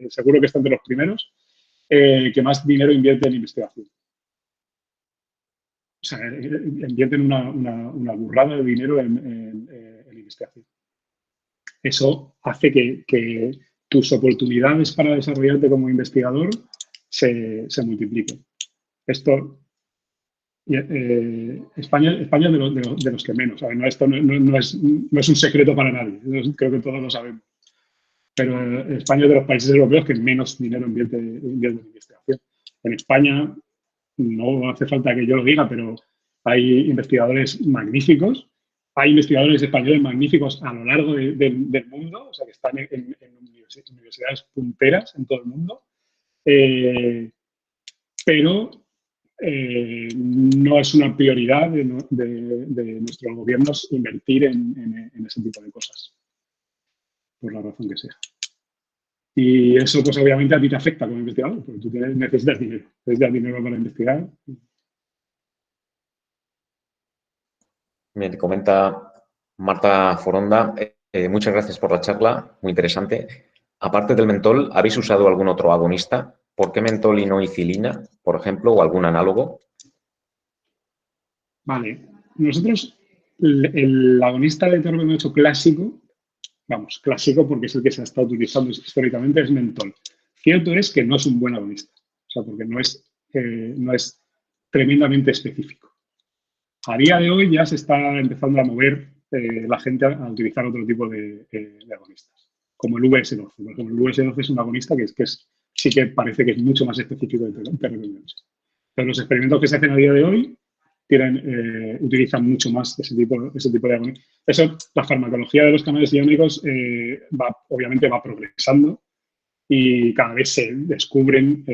Speaker 2: seguro que está entre los primeros, que más dinero invierte en investigación. O sea, invierten una burrada de dinero en investigación. Eso hace que tus oportunidades para desarrollarte como investigador se multipliquen. España es de los que menos. A ver, esto no es un secreto para nadie. Creo que todos lo sabemos. Pero España es de los países europeos que menos dinero invierte en investigación. En España, no hace falta que yo lo diga, pero hay investigadores magníficos. Hay investigadores españoles magníficos a lo largo del mundo, o sea, que están en universidades punteras en todo el mundo. Pero no es una prioridad de nuestros gobiernos invertir en ese tipo de cosas, por la razón que sea. Y eso, pues obviamente a ti te afecta como investigador, porque tú necesitas dinero para investigar.
Speaker 1: Me comenta Marta Foronda, muchas gracias por la charla, muy interesante. Aparte del mentol, ¿habéis usado algún otro agonista? ¿Por qué mentol y no icilina, por ejemplo, o algún análogo?
Speaker 2: Vale. Nosotros, el agonista de terpenoico clásico, clásico porque es el que se ha estado utilizando históricamente, es mentol. Cierto es que no es un buen agonista, o sea, porque no es tremendamente específico. A día de hoy ya se está empezando a mover la gente a utilizar otro tipo de agonistas, como el VS12. Por ejemplo, el VS12 es un agonista que sí que parece que es mucho más específico de terpenoides. Pero los experimentos que se hacen a día de hoy utilizan mucho más ese tipo de agonistas. Eso, la farmacología de los canales iónicos obviamente va progresando y cada vez se descubren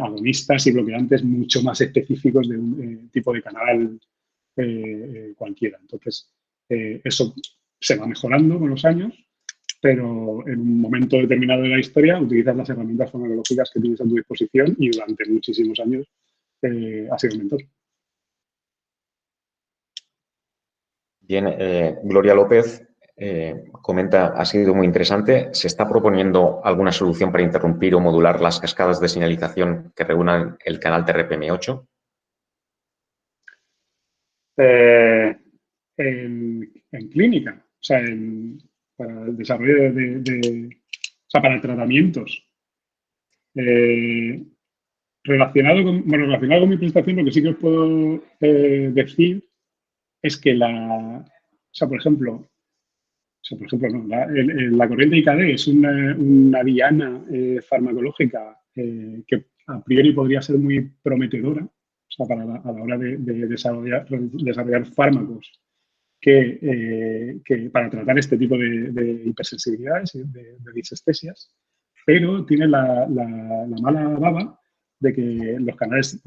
Speaker 2: agonistas y bloqueantes mucho más específicos de un tipo de canal cualquiera. Entonces, eso se va mejorando con los años, pero en un momento determinado de la historia utilizas las herramientas farmacológicas que tienes a tu disposición y durante muchísimos años ha sido un mentor.
Speaker 1: Bien, Gloria López comenta, ha sido muy interesante. ¿Se está proponiendo alguna solución para interrumpir o modular las cascadas de señalización que regulan el canal TRPM8?
Speaker 2: En clínica, o sea, para el desarrollo o sea, para tratamientos. Relacionado con mi presentación, lo que sí que os puedo decir es que la corriente IKD es una diana farmacológica que a priori podría ser muy prometedora. O sea, a la hora de desarrollar fármacos que para tratar este tipo de hipersensibilidades, de disestesias, pero tiene la mala baba de que los canales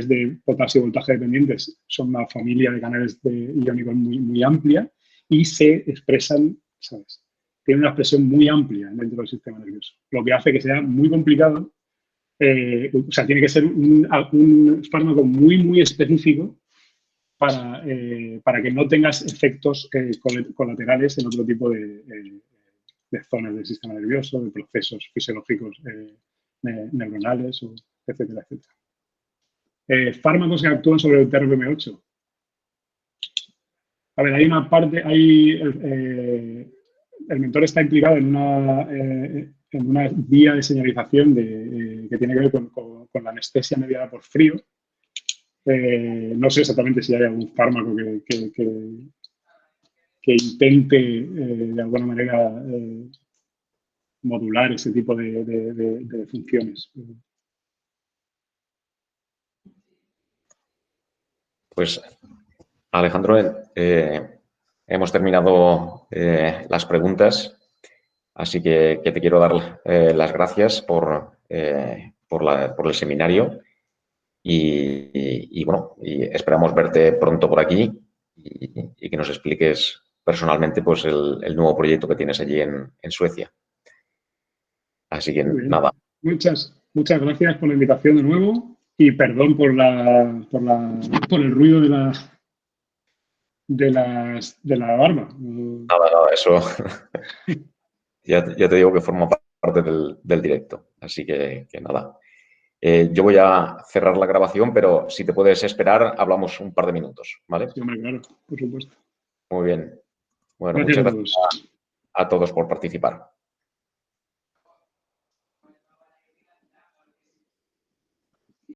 Speaker 2: de potasio y voltaje dependientes son una familia de canales iónicos muy amplia y se expresan, ¿sabes? Tienen una expresión muy amplia dentro del sistema nervioso, lo que hace que sea muy complicado. O sea, tiene que ser un fármaco muy específico para que no tengas efectos colaterales en otro tipo de zonas del sistema nervioso, de procesos fisiológicos neuronales, etcétera. Fármacos que actúan sobre el TRPM8. A ver, hay una parte, el mentor está implicado en una vía de señalización que tiene que ver con la anestesia mediada por frío. No sé exactamente si hay algún fármaco que intente de alguna manera modular ese tipo de funciones.
Speaker 1: Pues, Alejandro, hemos terminado las preguntas, así que te quiero dar las gracias por el seminario y bueno, y esperamos verte pronto por aquí y que nos expliques personalmente pues el nuevo proyecto que tienes allí en Suecia. Así que nada.
Speaker 2: Muchas gracias por la invitación de nuevo y perdón por el ruido de la alarma.
Speaker 1: Nada, eso ya te digo que forma parte del directo, así que nada. Yo voy a cerrar la grabación, pero si te puedes esperar, hablamos un par de minutos, ¿vale?
Speaker 2: Sí, hombre, claro, por supuesto.
Speaker 1: Muy bien. Bueno,
Speaker 2: Gracias
Speaker 1: muchas gracias a todos por participar.